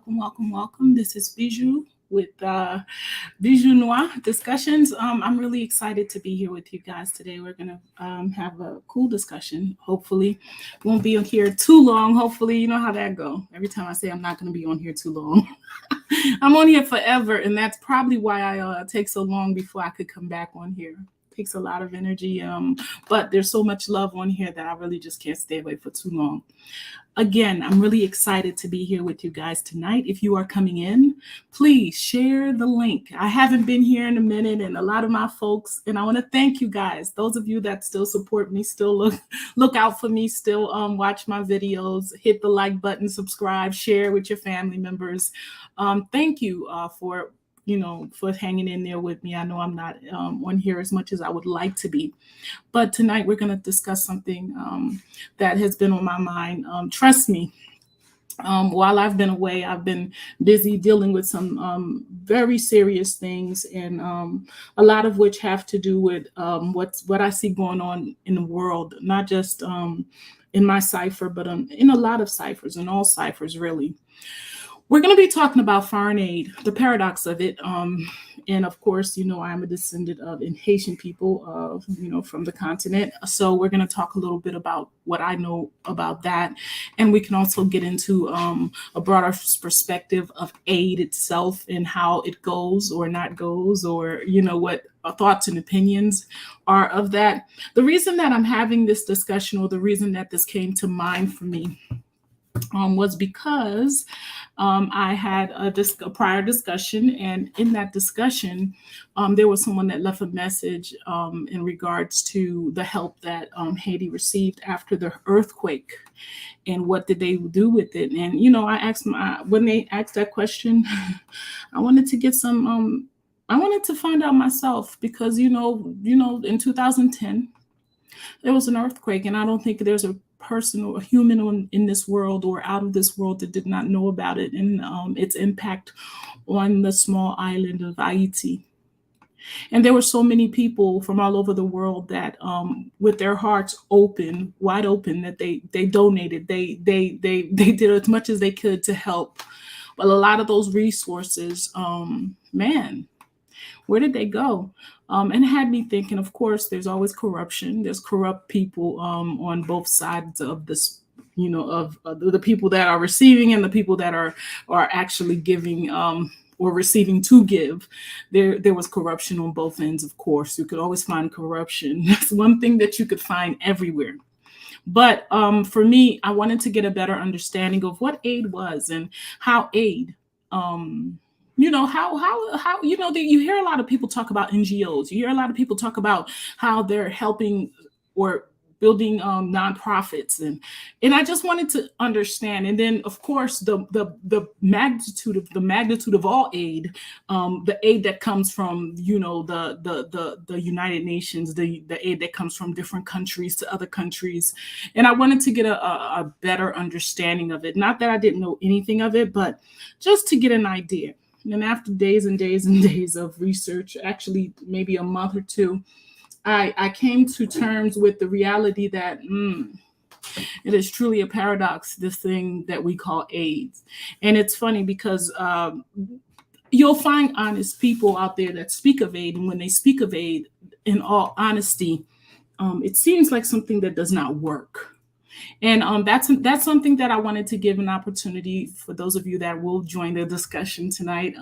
welcome. This is Bijoux with Bijoux Noir discussions. I'm really excited to be here with you guys today. We're gonna have a cool discussion. Hopefully, won't be on here too long. Hopefully, you know how that go. Every time I say I'm not gonna be on here too long, I'm on here forever, and that's probably why I take so long before I could come back on here. Takes a lot of energy, but there's so much love on here that I really just can't stay away for too long. Again, I'm really excited to be here with you guys tonight. If you are coming in, please share the link. I haven't been here in a minute, and a lot of my folks, and I want to thank you guys. Those of you that still support me, still look out for me, still watch my videos, hit the like button, subscribe, share with your family members. Thank you for for hanging in there with me. I know I'm not on here as much as I would like to be. But tonight we're going to discuss something that has been on my mind. Trust me, while I've been away, I've been busy dealing with some very serious things, and a lot of which have to do with what I see going on in the world, not just in my cipher, but in a lot of ciphers, in all ciphers, really. We're going to be talking about foreign aid, the paradox of it. And of course, I'm a descendant of Haitian people, from the continent. So we're going to talk a little bit about what I know about that. And we can also get into a broader perspective of aid itself and how it goes or not goes, or, what thoughts and opinions are of that. The reason that I'm having this discussion, or the reason that this came to mind for me, was because I had a prior discussion, and in that discussion, there was someone that left a message in regards to the help that Haiti received after the earthquake, and what did they do with it. And I asked when they asked that question, I wanted to get some. I wanted to find out myself, because in 2010 there was an earthquake, and I don't think there's a person or a human in this world or out of this world that did not know about it, and its impact on the small island of Haiti. And there were so many people from all over the world that, with their hearts wide open, that they donated. They did as much as they could to help. But a lot of those resources, man, where did they go? And it had me thinking, of course, there's always corruption. There's corrupt people on both sides of this, of the people that are receiving and the people that are actually giving or receiving to give. There was corruption on both ends, of course. You could always find corruption. That's one thing that you could find everywhere. But for me, I wanted to get a better understanding of what aid was and how aid, how you hear a lot of people talk about NGOs. You hear a lot of people talk about how they're helping or building nonprofits, and I just wanted to understand. And then, of course, the magnitude of all aid, the aid that comes from the United Nations, the aid that comes from different countries to other countries, and I wanted to get a better understanding of it. Not that I didn't know anything of it, but just to get an idea. And after days and days and days of research, actually maybe a month or two, I came to terms with the reality that it is truly a paradox, this thing that we call AIDS. And it's funny because you'll find honest people out there that speak of aid. And when they speak of aid, in all honesty, it seems like something that does not work. And that's something that I wanted to give an opportunity for those of you that will join the discussion tonight.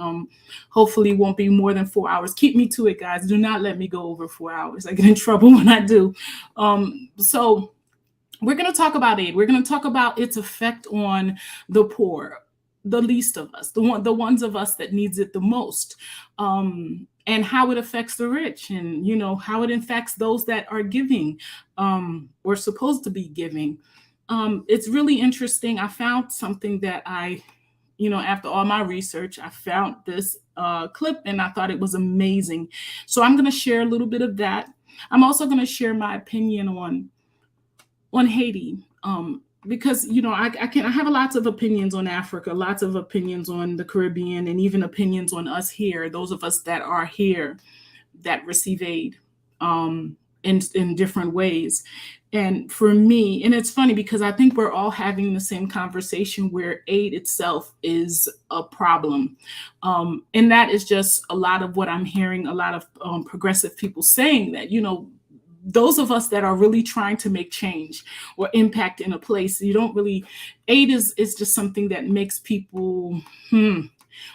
Hopefully it won't be more than 4 hours. Keep me to it, guys. Do not let me go over 4 hours. I get in trouble when I do. So we're going to talk about aid. We're going to talk about its effect on the poor, the least of us, the ones of us that needs it the most. And how it affects the rich, and how it affects those that are giving or supposed to be giving. It's really interesting. I found something that after all my research, I found this clip, and I thought it was amazing. So I'm going to share a little bit of that. I'm also going to share my opinion on Haiti. Because I have lots of opinions on Africa, lots of opinions on the Caribbean, and even opinions on us here, those of us that are here that receive aid. in different ways. And for me, and it's funny because I think we're all having the same conversation where aid itself is a problem. And that is just a lot of what I'm hearing, a lot of progressive people saying that, those of us that are really trying to make change or impact in a place, you don't really, aid is just something that makes people,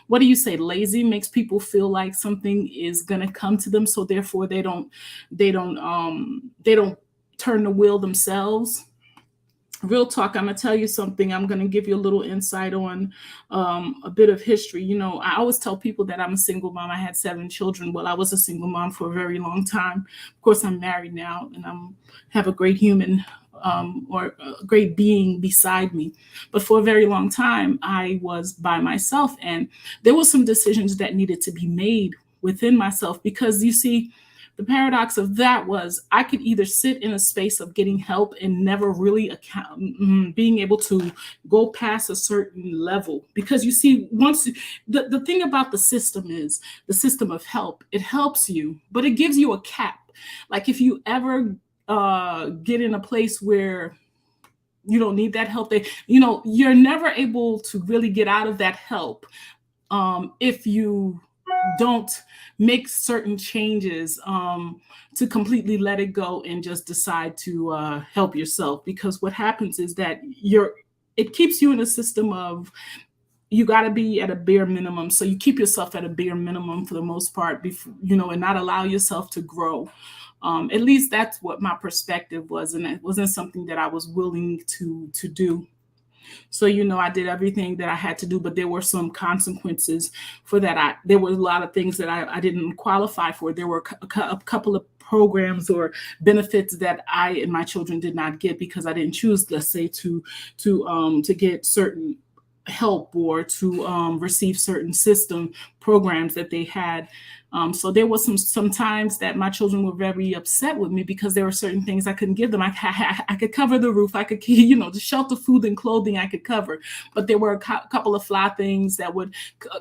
what do you say, lazy, makes people feel like something is going to come to them, so therefore they don't turn the wheel themselves. Real talk, I'm gonna tell you something. I'm gonna give you a little insight on a bit of history. I always tell people that I'm a single mom. I had 7 children. Well, I was a single mom for a very long time. Of course, I'm married now, and have a great human or a great being beside me. But for a very long time, I was by myself, and there were some decisions that needed to be made within myself, because you see, the paradox of that was I could either sit in a space of getting help and never really being able to go past a certain level. Because you see, once the thing about the system is the system of help, it helps you, but it gives you a cap. Like if you ever get in a place where you don't need that help, you're never able to really get out of that help if you don't make certain changes to completely let it go and just decide to help yourself. Because what happens is that it keeps you in a system of, you got to be at a bare minimum. So you keep yourself at a bare minimum for the most part, before, and not allow yourself to grow. At least that's what my perspective was, and it wasn't something that I was willing to do. So, I did everything that I had to do, but there were some consequences for that. There were a lot of things that I didn't qualify for. There were a couple of programs or benefits that I and my children did not get because I didn't choose, let's say, to get certain help or to receive certain system programs that they had. So there was some times that my children were very upset with me because there were certain things I couldn't give them. I could cover the roof. I could, the shelter, food, and clothing I could cover. But there were a couple of fly things that would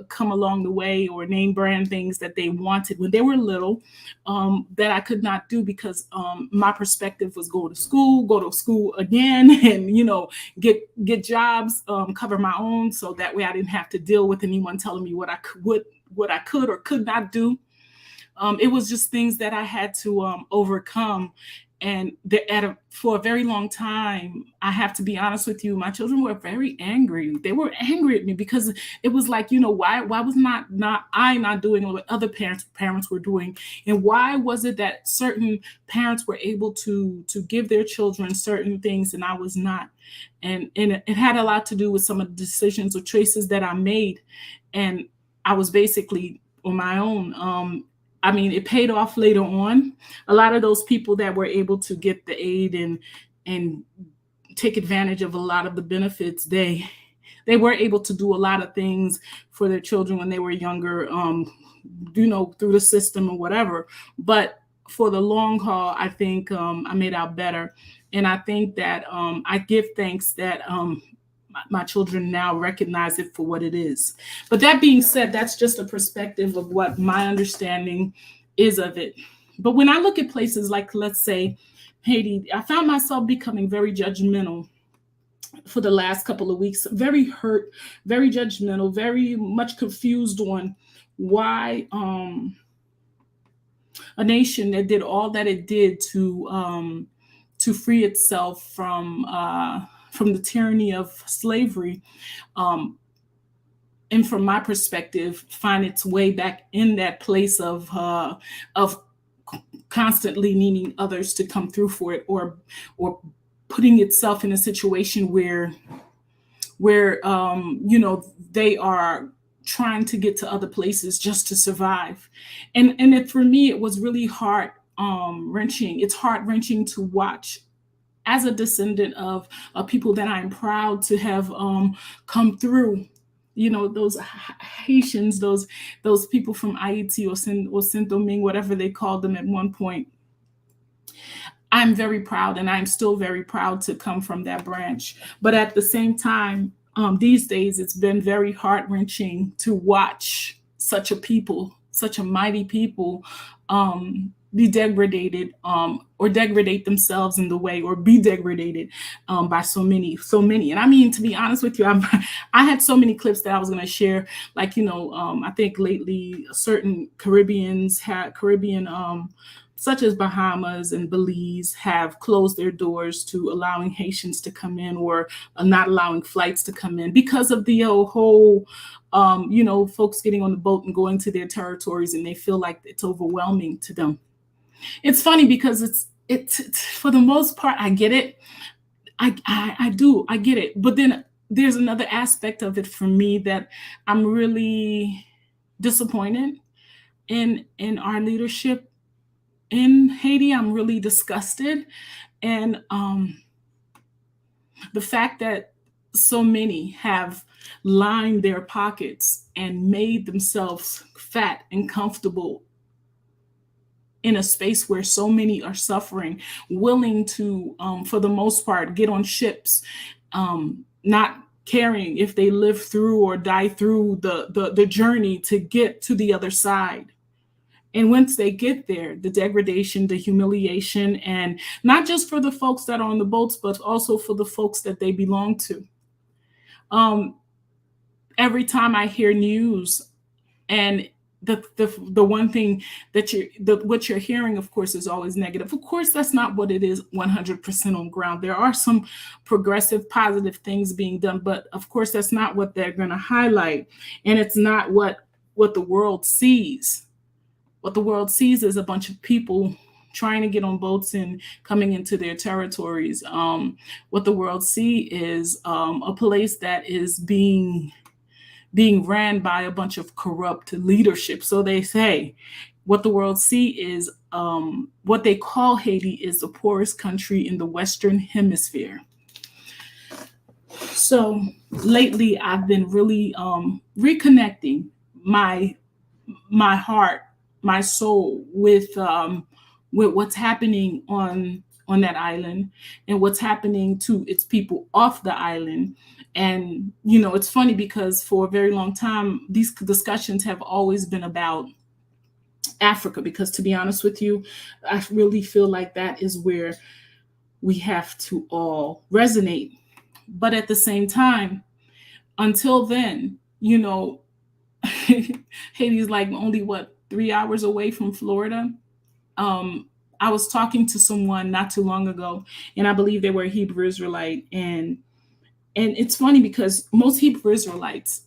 come along the way, or name brand things that they wanted when they were little, that I could not do because my perspective was go to school again, and get jobs, cover my own, so that way I didn't have to deal with anyone telling me what I could or could not do. It was just things that I had to overcome. And for a very long time, I have to be honest with you, my children were very angry. They were angry at me because it was like, why was I not doing what other parents were doing? And why was it that certain parents were able to give their children certain things and I was not? And it had a lot to do with some of the decisions or choices that I made. And I was basically on my own. It paid off later on. A lot of those people that were able to get the aid and take advantage of a lot of the benefits, they were able to do a lot of things for their children when they were younger, through the system or whatever. But for the long haul, I think I made out better. And I think that I give thanks that my children now recognize it for what it is. But that being said, that's just a perspective of what my understanding is of it. But when I look at places like, let's say, Haiti, I found myself becoming very judgmental for the last couple of weeks, very hurt, very judgmental, very much confused on why a nation that did all that it did to free itself from the tyranny of slavery, and from my perspective, find its way back in that place of constantly needing others to come through for it, or putting itself in a situation where they are trying to get to other places just to survive. And for me, it was really heart wrenching. It's heart wrenching to watch, as a descendant of people that I'm proud to have come through, those Haitians, those people from Haiti or Saint-Domingue, whatever they called them at one point. I'm very proud, and I'm still very proud to come from that branch. But at the same time, these days, it's been very heart-wrenching to watch such a mighty people, be degraded or degrade themselves in the way or be degraded by so many. And I mean, to be honest with you, I had so many clips that I was going to share. Like, I think lately certain Caribbean such as Bahamas and Belize have closed their doors to allowing Haitians to come in, or not allowing flights to come in because of the whole folks getting on the boat and going to their territories, and they feel like it's overwhelming to them. It's funny because it's for the most part, I get it. I do, I get it. But then there's another aspect of it for me that I'm really disappointed in our leadership in Haiti. I'm really disgusted. And the fact that so many have lined their pockets and made themselves fat and comfortable in a space where so many are suffering, willing to, for the most part, get on ships, not caring if they live through or die through the journey to get to the other side. And once they get there, the degradation, the humiliation, and not just for the folks that are on the boats, but also for the folks that they belong to. Every time I hear news, and the one thing that what you're hearing, of course, is always negative. Of course, that's not what it is 100% on ground. There are some progressive, positive things being done, but of course, that's not what they're going to highlight, and it's not what the world sees. What the world sees is a bunch of people trying to get on boats and coming into their territories. What the world see is a place that is being ran by a bunch of corrupt leadership. So they say what the world see is what they call Haiti is the poorest country in the Western Hemisphere. So lately, I've been really reconnecting my heart, my soul with what's happening on that island and what's happening to its people off the island. And it's funny because for a very long time these discussions have always been about Africa, because to be honest with you, I really feel like that is where we have to all resonate. But at the same time, until then, Haiti is like only 3 hours away from Florida. I was talking to someone not too long ago, and I believe they were a Hebrew Israelite, and it's funny because most Hebrew Israelites,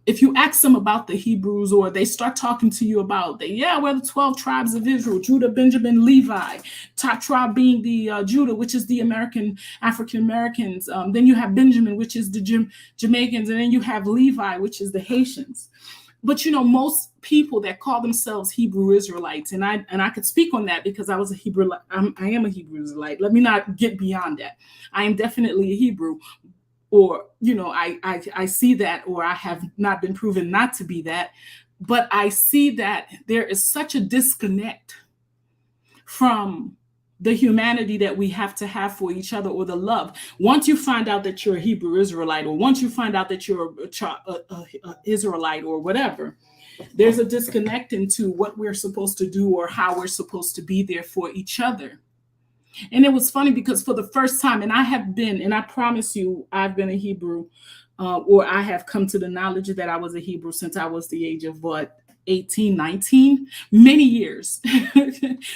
if you ask them about the Hebrews, or they start talking to you about we're the 12 tribes of Israel, Judah, Benjamin, Levi, top tribe being the Judah, which is the African Americans. Then you have Benjamin, which is the Jamaicans, and then you have Levi, which is the Haitians. But most people that call themselves Hebrew Israelites, and I could speak on that because I was a Hebrew. I am a Hebrew Israelite. Let me not get beyond that. I am definitely a Hebrew, or I see that, or I have not been proven not to be that. But I see that there is such a disconnect from the humanity that we have to have for each other, or the love. Once you find out that you're a Hebrew Israelite, or once you find out that you're a Israelite or whatever, there's a disconnect into what we're supposed to do or how we're supposed to be there for each other. And it was funny because for the first time, and I promise you, I've been a Hebrew, or I have come to the knowledge that I was a Hebrew since I was the age of 18, 19, many years.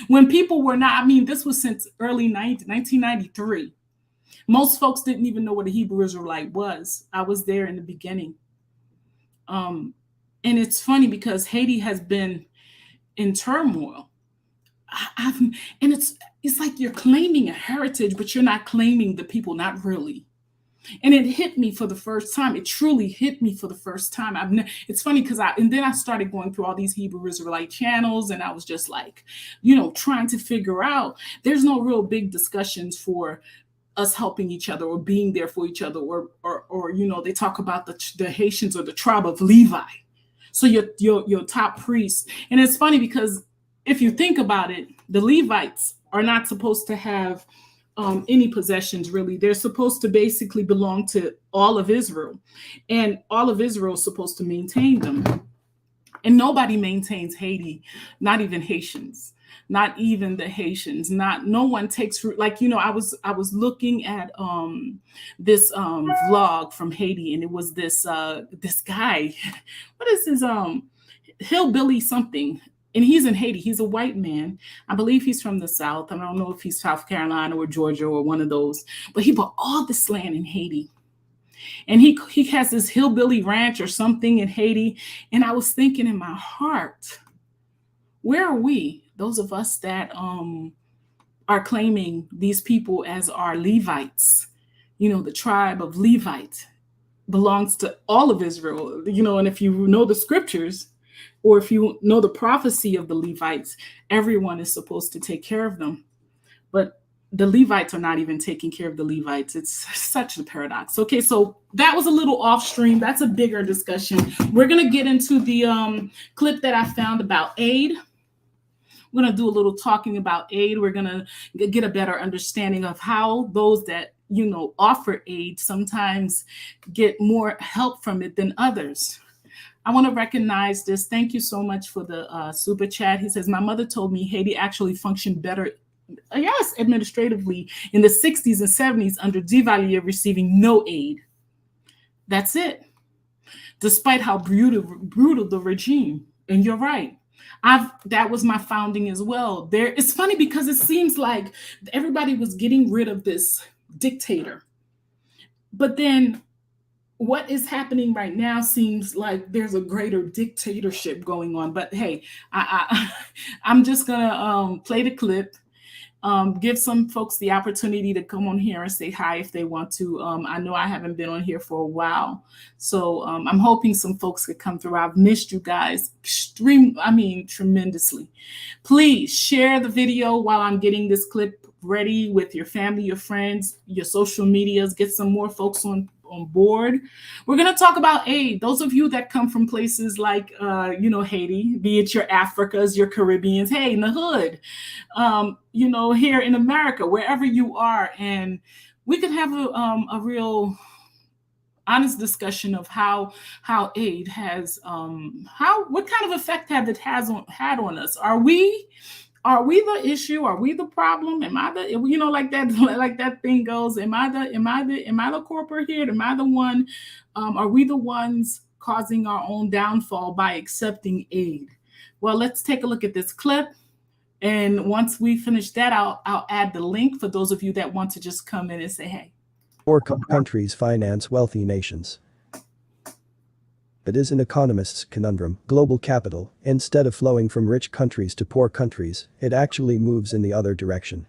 When people were not, this was since early 1993. Most folks didn't even know what a Hebrew Israelite was. I was there in the beginning. And it's funny because Haiti has been in turmoil. And it's like you're claiming a heritage, but you're not claiming the people, not really. And it hit me for the first time. It truly hit me for the first time. It's funny because then I started going through all these Hebrew Israelite channels, and I was just like, trying to figure out, there's no real big discussions for us helping each other or being there for each other, or they talk about the Haitians or the tribe of Levi. So your top priests. And it's funny because if you think about it, the Levites are not supposed to have any possessions, really. They're supposed to basically belong to all of Israel, and all of Israel is supposed to maintain them. And nobody maintains Haiti, not even Haitians. not even the Haitians, no one takes fruit. Like, I was looking at this vlog from Haiti, and it was this guy, what is his hillbilly something, and he's in Haiti. He's a white man. I believe he's from the South. I don't know if he's South Carolina or Georgia or one of those, but he bought all this land in Haiti. And he has this hillbilly ranch or something in Haiti. And I was thinking in my heart, where are we, those of us that are claiming these people as our Levites? The tribe of Levite belongs to all of Israel, and if you know the scriptures, or if you know the prophecy of the Levites, everyone is supposed to take care of them. But the Levites are not even taking care of the Levites. It's such a paradox. Okay, so that was a little off stream. That's a bigger discussion. We're going to get into the clip that I found about aid. We're going to do a little talking about aid. We're going to get a better understanding of how those that, offer aid sometimes get more help from it than others. I want to recognize this. Thank you so much for the super chat. He says, my mother told me Haiti actually functioned better, yes, administratively in the 60s and 70s under Duvalier receiving no aid. That's it. Despite how brutal the regime. And you're right. That was my founding as well. It's funny because it seems like everybody was getting rid of this dictator. But then what is happening right now seems like there's a greater dictatorship going on. But hey, I'm just gonna play the clip, give some folks the opportunity to come on here and say hi if they want to. I know I haven't been on here for a while, so I'm hoping some folks could come through. I've missed you guys tremendously. Please share the video while I'm getting this clip ready with your family, your friends, your social medias. Get some more folks on board. We're going to talk about aid. Those of you that come from places like, Haiti, be it your Africas, your Caribbeans, hey, in the hood, here in America, wherever you are. And we could have a real honest discussion of how aid has, what kind of effect had had on us. Are we the issue? Are we the problem? Am I the, like that thing goes, am I the corporate here? Am I the one? Are we the ones causing our own downfall by accepting aid? Well, let's take a look at this clip. And once we finish that, I'll add the link for those of you that want to just come in and say, hey. Poor countries finance wealthy nations. It is an economist's conundrum. Global capital, instead of flowing from rich countries to poor countries, it actually moves in the other direction.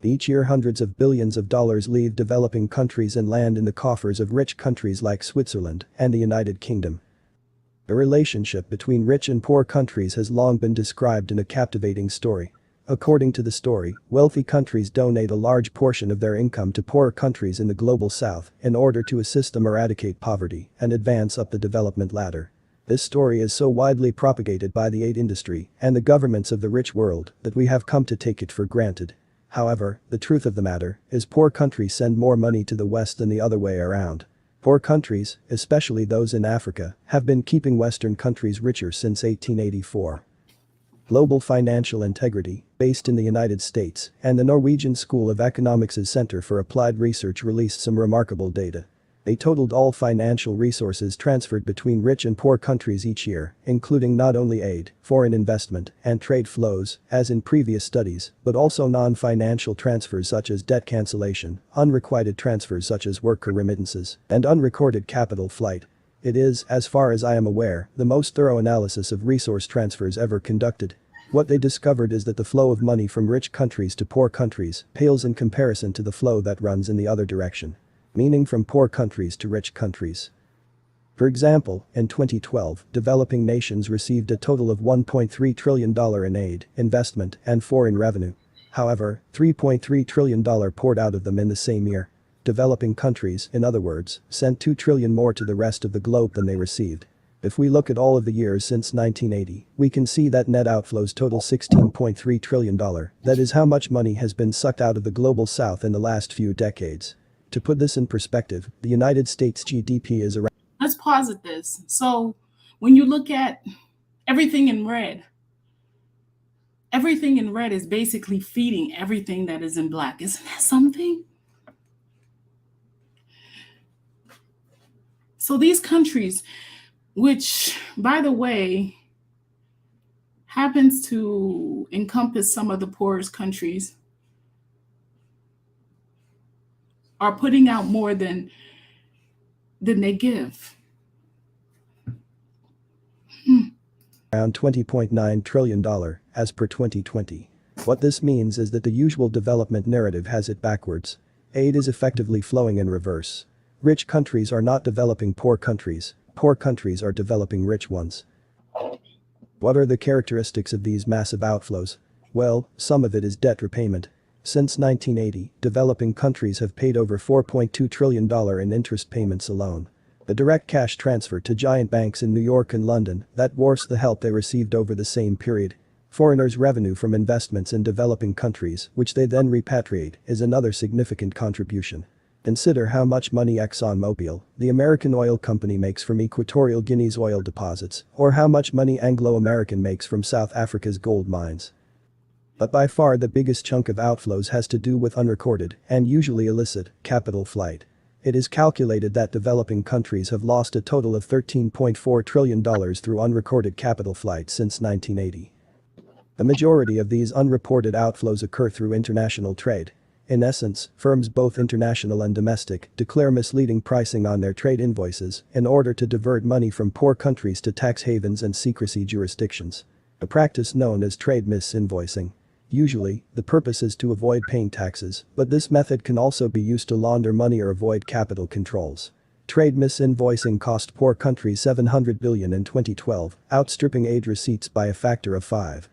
Each year hundreds of billions of dollars leave developing countries and land in the coffers of rich countries like Switzerland and the United Kingdom. The relationship between rich and poor countries has long been described in a captivating story. According to the story, wealthy countries donate a large portion of their income to poorer countries in the global south in order to assist them eradicate poverty and advance up the development ladder. This story is so widely propagated by the aid industry and the governments of the rich world that we have come to take it for granted. However, the truth of the matter is poor countries send more money to the West than the other way around. Poor countries, especially those in Africa, have been keeping Western countries richer since 1884. Global Financial Integrity, based in the United States, and the Norwegian School of Economics' Center for Applied Research released some remarkable data. They totaled all financial resources transferred between rich and poor countries each year, including not only aid, foreign investment, and trade flows, as in previous studies, but also non-financial transfers such as debt cancellation, unrequited transfers such as worker remittances, and unrecorded capital flight. It is, as far as I am aware, the most thorough analysis of resource transfers ever conducted. What they discovered is that the flow of money from rich countries to poor countries pales in comparison to the flow that runs in the other direction, meaning from poor countries to rich countries. For example, in 2012, developing nations received a total of $1.3 trillion in aid, investment, and foreign revenue. However, $3.3 trillion poured out of them in the same year. Developing countries, in other words, sent $2 trillion more to the rest of the globe than they received. If we look at all of the years since 1980, we can see that net outflows total $16.3 trillion. That is how much money has been sucked out of the global south in the last few decades. To put this in perspective, the United States GDP is around. Let's pause at this. So when you look at everything in red, Everything in red is basically feeding everything that is in black. Isn't that something? So these countries, which, by the way, happens to encompass some of the poorest countries, are putting out more than they give. Around $20.9 trillion as per 2020. What this means is that the usual development narrative has it backwards. Aid is effectively flowing in reverse. Rich countries are not developing poor countries are developing rich ones. What are the characteristics of these massive outflows? Well, some of it is debt repayment. Since 1980, developing countries have paid over $4.2 trillion in interest payments alone. The direct cash transfer to giant banks in New York and London that dwarfs the help they received over the same period. Foreigners' revenue from investments in developing countries, which they then repatriate, is another significant contribution. Consider how much money ExxonMobil, the American oil company, makes from Equatorial Guinea's oil deposits, or how much money Anglo-American makes from South Africa's gold mines. But by far the biggest chunk of outflows has to do with unrecorded, and usually illicit, capital flight. It is calculated that developing countries have lost a total of $13.4 trillion through unrecorded capital flight since 1980. The majority of these unreported outflows occur through international trade. In essence, firms both international and domestic declare misleading pricing on their trade invoices in order to divert money from poor countries to tax havens and secrecy jurisdictions. A practice known as trade misinvoicing. Usually, the purpose is to avoid paying taxes, but this method can also be used to launder money or avoid capital controls. Trade misinvoicing cost poor countries $700 billion in 2012, outstripping aid receipts by a factor of 5.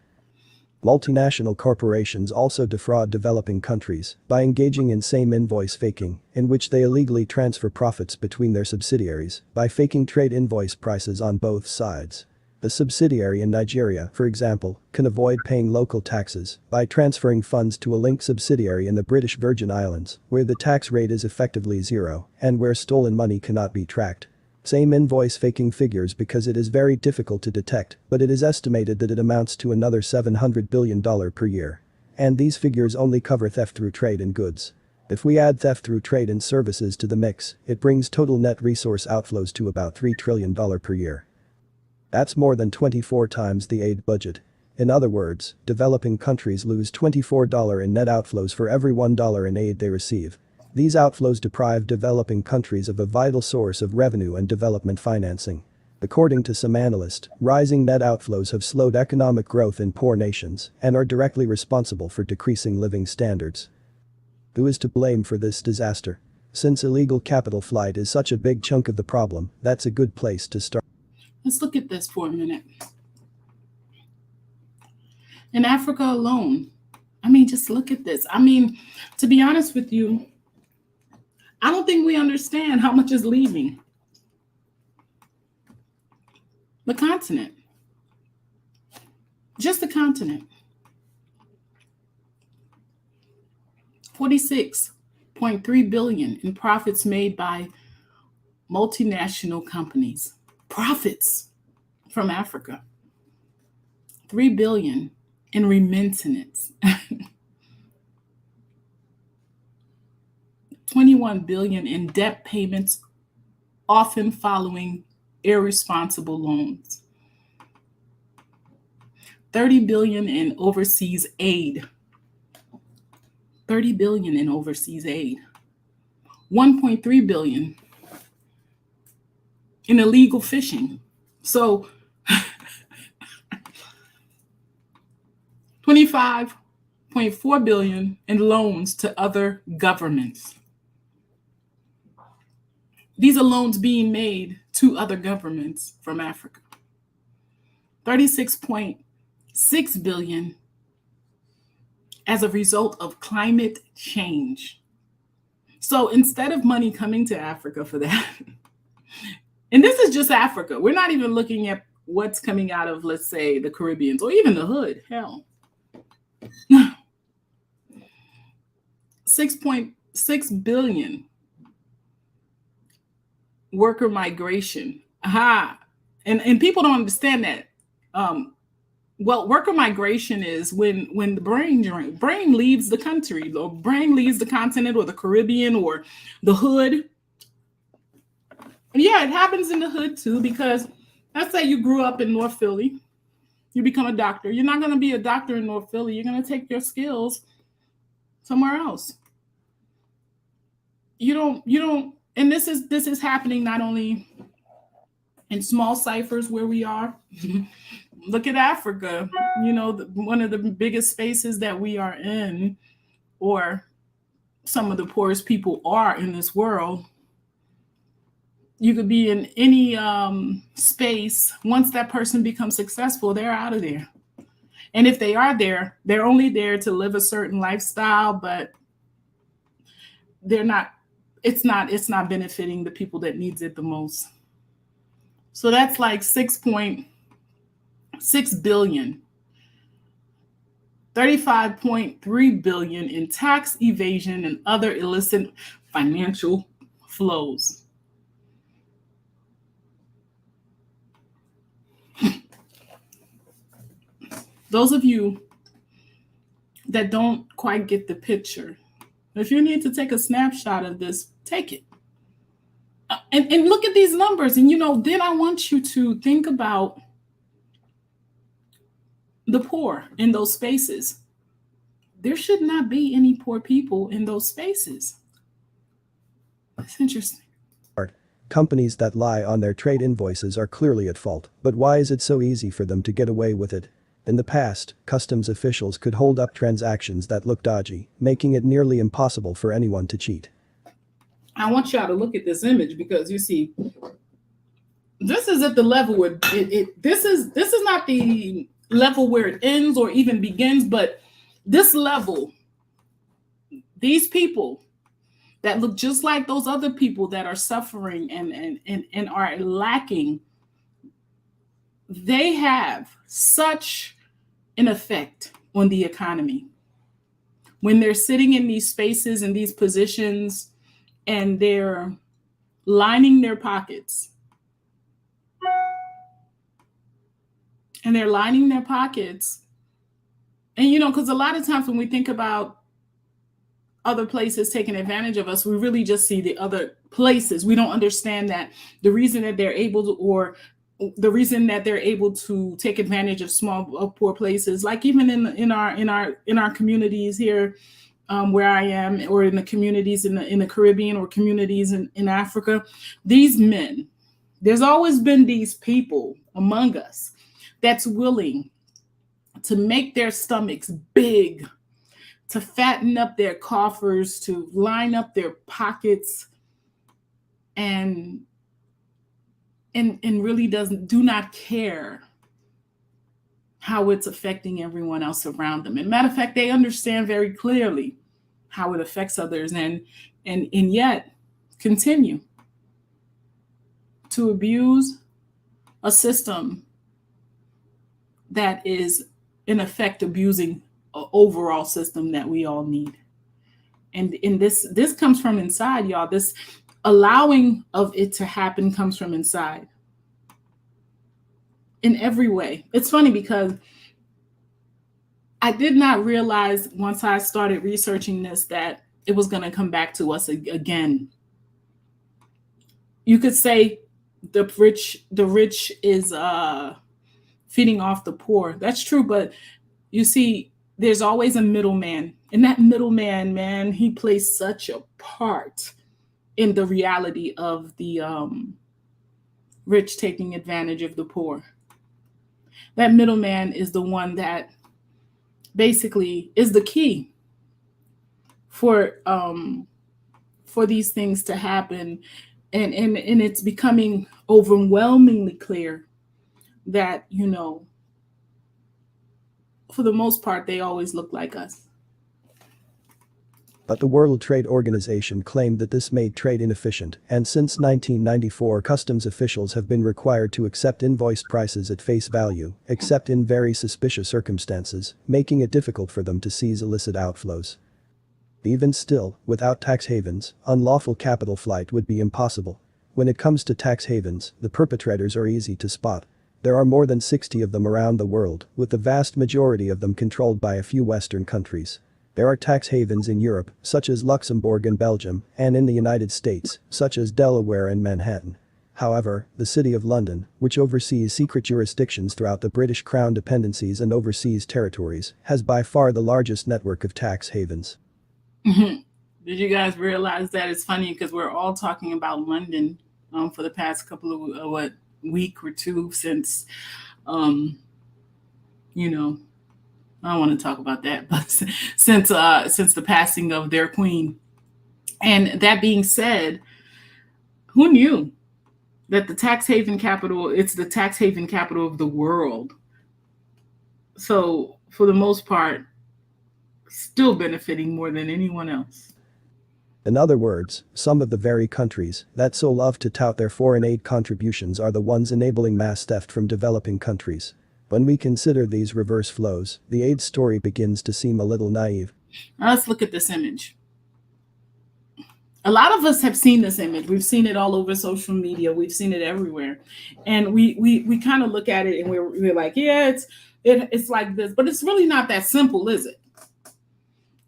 Multinational corporations also defraud developing countries by engaging in same invoice faking, in which they illegally transfer profits between their subsidiaries by faking trade invoice prices on both sides. A subsidiary in Nigeria, for example, can avoid paying local taxes by transferring funds to a linked subsidiary in the British Virgin Islands, where the tax rate is effectively zero and where stolen money cannot be tracked. Same invoice faking figures because it is very difficult to detect, but it is estimated that it amounts to another $700 billion per year. And these figures only cover theft through trade in goods. If we add theft through trade in services to the mix, it brings total net resource outflows to about $3 trillion per year. That's more than 24 times the aid budget. In other words, developing countries lose $24 in net outflows for every $1 in aid they receive. These outflows deprive developing countries of a vital source of revenue and development financing. According to some analysts, rising net outflows have slowed economic growth in poor nations and are directly responsible for decreasing living standards. Who is to blame for this disaster? Since illegal capital flight is such a big chunk of the problem, that's a good place to start. Let's look at this for a minute. In Africa alone, just look at this. To be honest with you, I don't think we understand how much is leaving the continent. Just the continent. 46.3 billion in profits made by multinational companies. Profits from Africa. 3 billion in remittances. 21 billion in debt payments, often following irresponsible loans. 30 billion in overseas aid. 30 billion in overseas aid. 1.3 billion in illegal fishing. So 25.4 billion in loans to other governments. These are loans being made to other governments from Africa. 36.6 billion as a result of climate change. So instead of money coming to Africa for that, and this is just Africa, we're not even looking at what's coming out of, let's say, the Caribbean or even the hood, hell. 6.6 billion worker migration. And people don't understand that. Well, worker migration is when the brain leaves the country, the brain leaves the continent or the Caribbean or the hood. Yeah, it happens in the hood too, because let's say you grew up in North Philly, you become a doctor. You're not going to be a doctor in North Philly. You're going to take your skills somewhere else. You don't, and this is happening not only in small ciphers where we are. Look at Africa, one of the biggest spaces that we are in, or some of the poorest people are in this world. You could be in any space. Once that person becomes successful, they're out of there. And if they are there, they're only there to live a certain lifestyle, but it's not benefiting the people that needs it the most. So that's like 6.6 billion, 35.3 billion in tax evasion and other illicit financial flows. Those of you that don't quite get the picture, if you need to take a snapshot of this, take it. And look at these numbers. And, then I want you to think about the poor in those spaces. There should not be any poor people in those spaces. That's interesting. Companies that lie on their trade invoices are clearly at fault, but why is it so easy for them to get away with it? In the past, customs officials could hold up transactions that looked dodgy, making it nearly impossible for anyone to cheat. I want y'all to look at this image, because you see, this is at the level where this is not the level where it ends or even begins, but this level, these people that look just like those other people that are suffering and are lacking, they have such an effect on the economy. When they're sitting in these spaces and these positions and they're lining their pockets. And they're lining their pockets. And, because a lot of times when we think about other places taking advantage of us, we really just see the other places. We don't understand that the reason that they're able to take advantage of poor places, like even in our communities here, where I am, or in the communities in the Caribbean, or communities in Africa, these men, there's always been these people among us that's willing to make their stomachs big, to fatten up their coffers, to line up their pockets, and really do not care how it's affecting everyone else around them. And matter of fact, they understand very clearly how it affects others, and yet continue to abuse a system that is in effect abusing an overall system that we all need. And this comes from inside, y'all. This allowing of it to happen comes from inside. In every way. It's funny because I did not realize once I started researching this that it was going to come back to us again. You could say the rich is feeding off the poor. That's true, but you see, there's always a middleman. And that middleman, man, he plays such a part in the reality of the rich taking advantage of the poor. That middleman is the one that basically is the key for these things to happen. And it's becoming overwhelmingly clear that, for the most part, they always look like us. But the World Trade Organization claimed that this made trade inefficient, and since 1994 customs officials have been required to accept invoiced prices at face value, except in very suspicious circumstances, making it difficult for them to seize illicit outflows. Even still, without tax havens, unlawful capital flight would be impossible. When it comes to tax havens, the perpetrators are easy to spot. There are more than 60 of them around the world, with the vast majority of them controlled by a few Western countries. There are tax havens in Europe, such as Luxembourg and Belgium, and in the United States, such as Delaware and Manhattan. However, the City of London, which oversees secret jurisdictions throughout the British Crown dependencies and overseas territories, has by far the largest network of tax havens. Did you guys realize that? It's funny because we're all talking about London for the past couple of week or two since, you know, I don't want to talk about that, but since the passing of their queen. And that being said, who knew that the tax haven capital, it's the tax haven capital of the world. So for the most part, still benefiting more than anyone else. In other words, some of the very countries that so love to tout their foreign aid contributions are the ones enabling mass theft from developing countries. When we consider these reverse flows, the aid story begins to seem a little naive. Now let's look at this image. A lot of us have seen this image. We've seen it all over social media. We've seen it everywhere. And we kind of look at it and we're like, yeah, it's like this, but it's really not that simple, is it?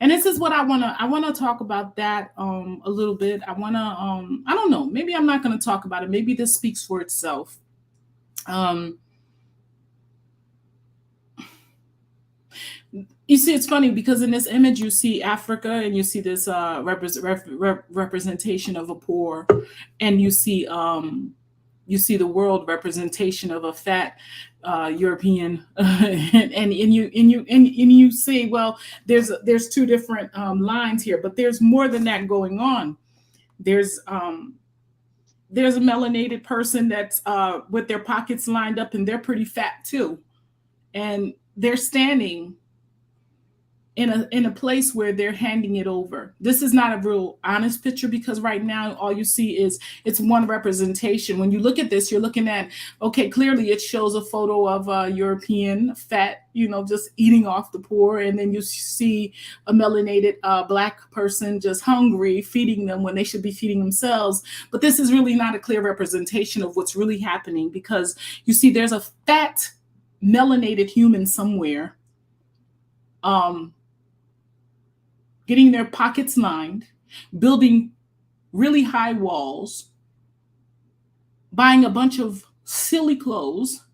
And this is what I want to talk about that a little bit. I don't know, maybe I'm not going to talk about it. Maybe this speaks for itself. You see, it's funny because in this image, you see Africa and you see this representation of a poor, and you see the world representation of a fat European, and you say, well, there's two different lines here, but there's more than that going on. There's a melanated person that's with their pockets lined up, and they're pretty fat too, and they're standing in a place where they're handing it over. This is not a real honest picture because right now all you see is it's one representation. When you look at this, you're looking at, okay, clearly it shows a photo of a European fat, just eating off the poor. And then you see a melanated Black person just hungry, feeding them when they should be feeding themselves. But this is really not a clear representation of what's really happening because you see there's a fat melanated human somewhere getting their pockets lined, building really high walls, buying a bunch of silly clothes,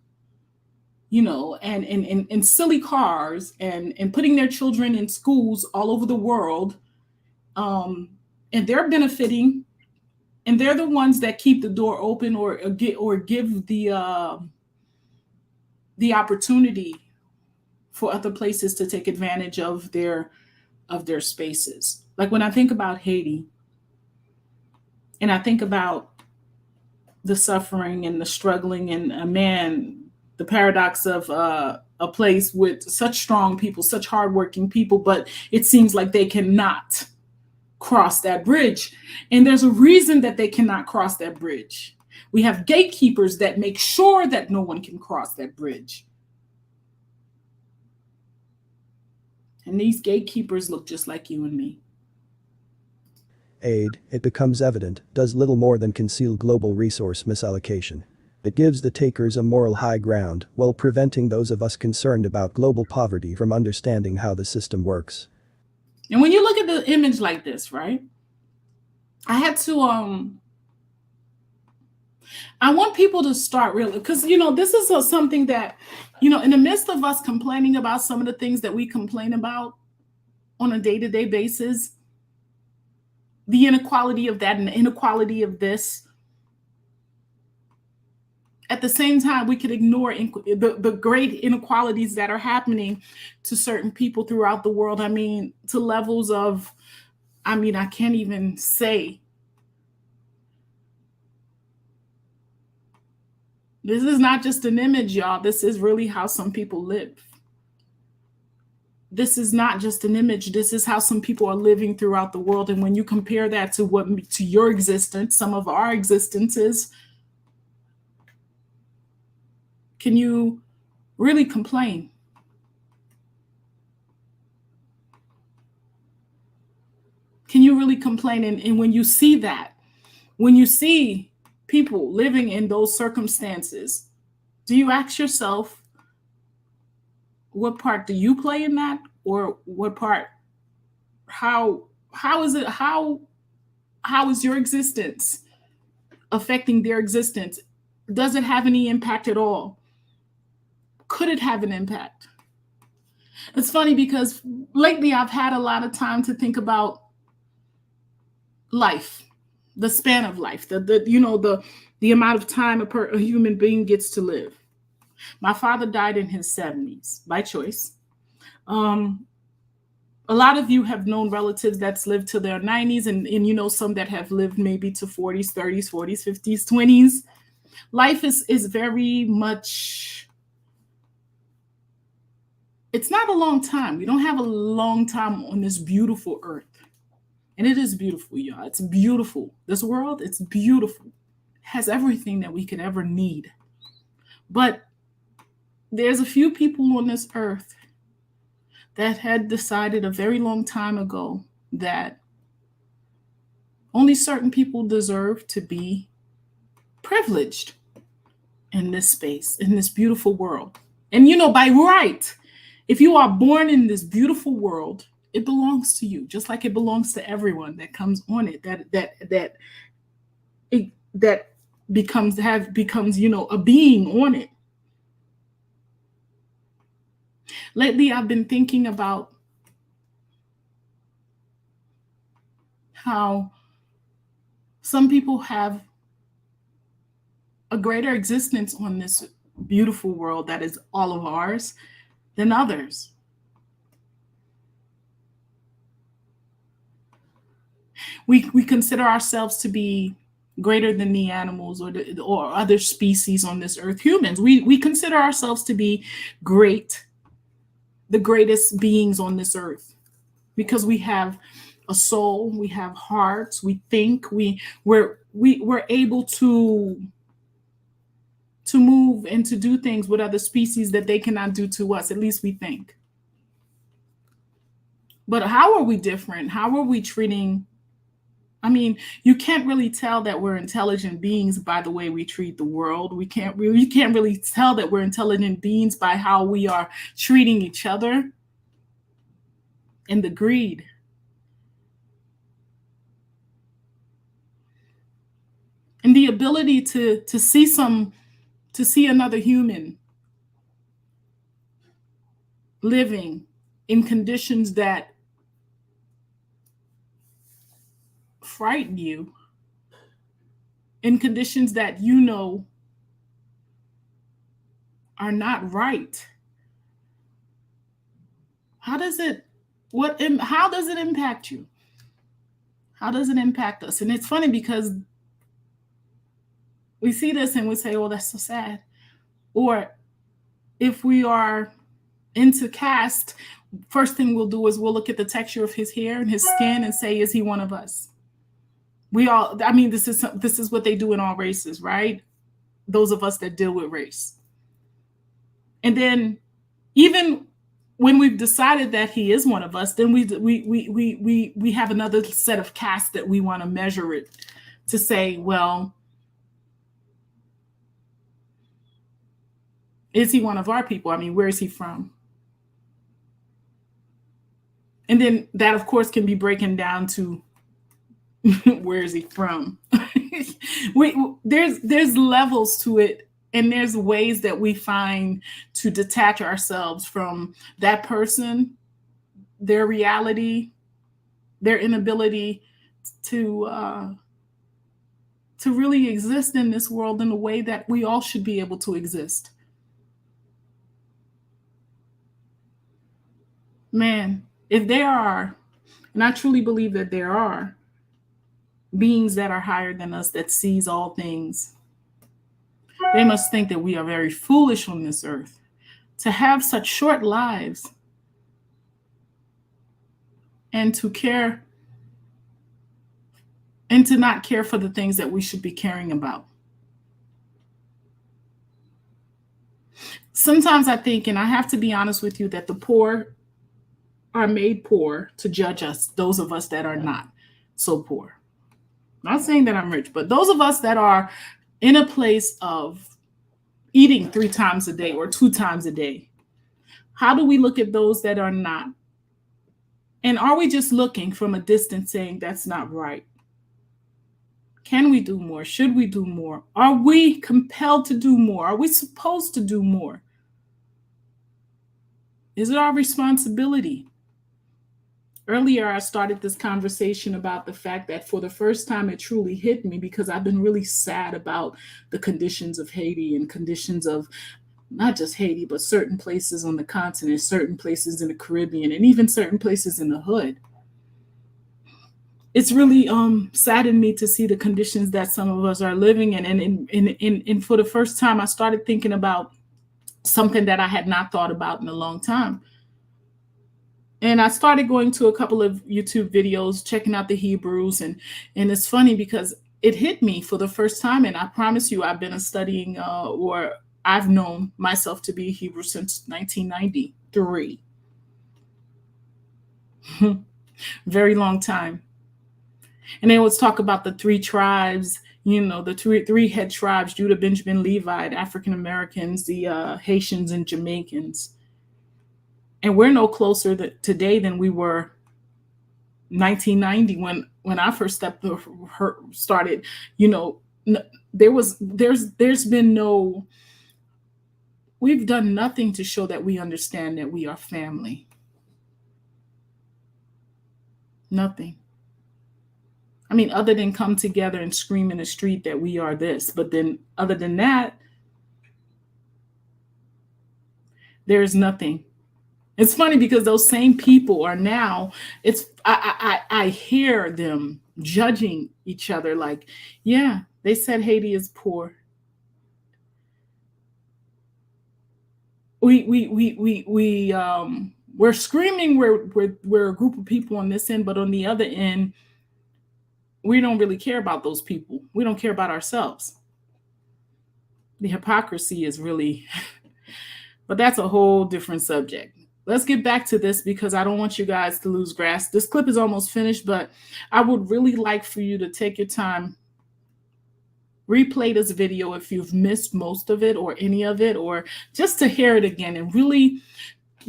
and silly cars, and putting their children in schools all over the world. And they're benefiting, and they're the ones that keep the door open or give the opportunity for other places to take advantage of their spaces. Like when I think about Haiti and I think about the suffering and the struggling and the paradox of a place with such strong people, such hardworking people, but it seems like they cannot cross that bridge. And there's a reason that they cannot cross that bridge. We have gatekeepers that make sure that no one can cross that bridge. And these gatekeepers look just like you and me. Aid, it becomes evident, does little more than conceal global resource misallocation. It gives the takers a moral high ground while preventing those of us concerned about global poverty from understanding how the system works. And when you look at the image like this, right? I had to I want people to start really, because this is something that, in the midst of us complaining about some of the things that we complain about on a day-to-day basis, the inequality of that and the inequality of this, at the same time, we could ignore the great inequalities that are happening to certain people throughout the world. I mean, to levels of, I can't even say. This is not just an image, y'all. This is really how some people live. This is not just an image. This is how some people are living throughout the world. And when you compare that to your existence, some of our existences, can you really complain? Can you really complain? And when you see that, when you see people living in those circumstances, Do you ask yourself, what part do you play in that? Or what part, how is it, how is your existence affecting their existence? Does it have any impact at all? Could it have an impact? It's funny because lately I've had a lot of time to think about life, the span of life, the amount of time a human being gets to live. My father died in his 70s by choice. Um, a lot of you have known relatives that's lived to their 90s, and some that have lived maybe to 40s, 30s, 40s, 50s, 20s. Life is very much, it's not a long time. We don't have a long time on this beautiful earth. And it is beautiful, y'all. It's beautiful. This world, it's beautiful. It has everything that we could ever need. But there's a few people on this earth that had decided a very long time ago that only certain people deserve to be privileged in this space, in this beautiful world. And by right, if you are born in this beautiful world, it belongs to you, just like it belongs to everyone that comes on it, that becomes a being on it. Lately, I've been thinking about how some people have a greater existence on this beautiful world that is all of ours than others. We consider ourselves to be greater than the animals or other species on this earth. Humans, we consider ourselves to be the greatest beings on this earth, because we have a soul, we have hearts, we think, we're able to move and to do things with other species that they cannot do to us. At least we think. But how are we different? How are we treating? I mean, you can't really tell that we're intelligent beings by the way we treat the world. You can't really tell that we're intelligent beings by how we are treating each other. And the greed. And the ability to see another human living in conditions that frighten you, in conditions that are not right. How does it impact you? How does it impact us? And it's funny because we see this and we say, oh, that's so sad. Or if we are into caste, first thing we'll do is we'll look at the texture of his hair and his skin and say, is he one of us? This is what they do in all races, right? Those of us that deal with race. And then even when we've decided that he is one of us, then we have another set of castes that we want to measure it to say, well, is he one of our people? I mean, where is he from? And then that, of course, can be broken down to where is he from? There's levels to it, and there's ways that we find to detach ourselves from that person, their reality, their inability to really exist in this world in the way that we all should be able to exist. Man, if there are, and I truly believe that there are, beings that are higher than us that sees all things, they must think that we are very foolish on this earth to have such short lives and to care and to not care for the things that we should be caring about. Sometimes I think, and I have to be honest with you, that the poor are made poor to judge us, those of us that are not so poor. Not saying that I'm rich, but those of us that are in a place of eating 3 times a day or 2 times a day? How do we look at those that are not? And are we just looking from a distance saying that's not right? Can we do more? Should we do more? Are we compelled to do more? Are we supposed to do more? Is it our responsibility? Earlier, I started this conversation about the fact that for the first time, it truly hit me because I've been really sad about the conditions of Haiti and conditions of not just Haiti, but certain places on the continent, certain places in the Caribbean, and even certain places in the hood. It's really saddened me to see the conditions that some of us are living in. And for the first time, I started thinking about something that I had not thought about in a long time. And I started going to a couple of YouTube videos, checking out the Hebrews. And it's funny because it hit me for the first time. And I promise you, I've been studying or I've known myself to be Hebrew since 1993. Very long time. And they always talk about the 3 tribes, the three head tribes: Judah, Benjamin, Levite, African Americans, the Haitians, and Jamaicans. And we're no closer today than we were 1990 when I first started. There's been no. We've done nothing to show that we understand that we are family. Nothing. I mean, other than come together and scream in the street that we are this, but then other than that, there's nothing. It's funny because those same people are now, I hear them judging each other like, yeah, they said Haiti is poor. We're screaming we're a group of people on this end, but on the other end, we don't really care about those people. We don't care about ourselves. The hypocrisy is really, but that's a whole different subject. Let's get back to this because I don't want you guys to lose grasp. This clip is almost finished, but I would really like for you to take your time, replay this video if you've missed most of it or any of it, or just to hear it again and really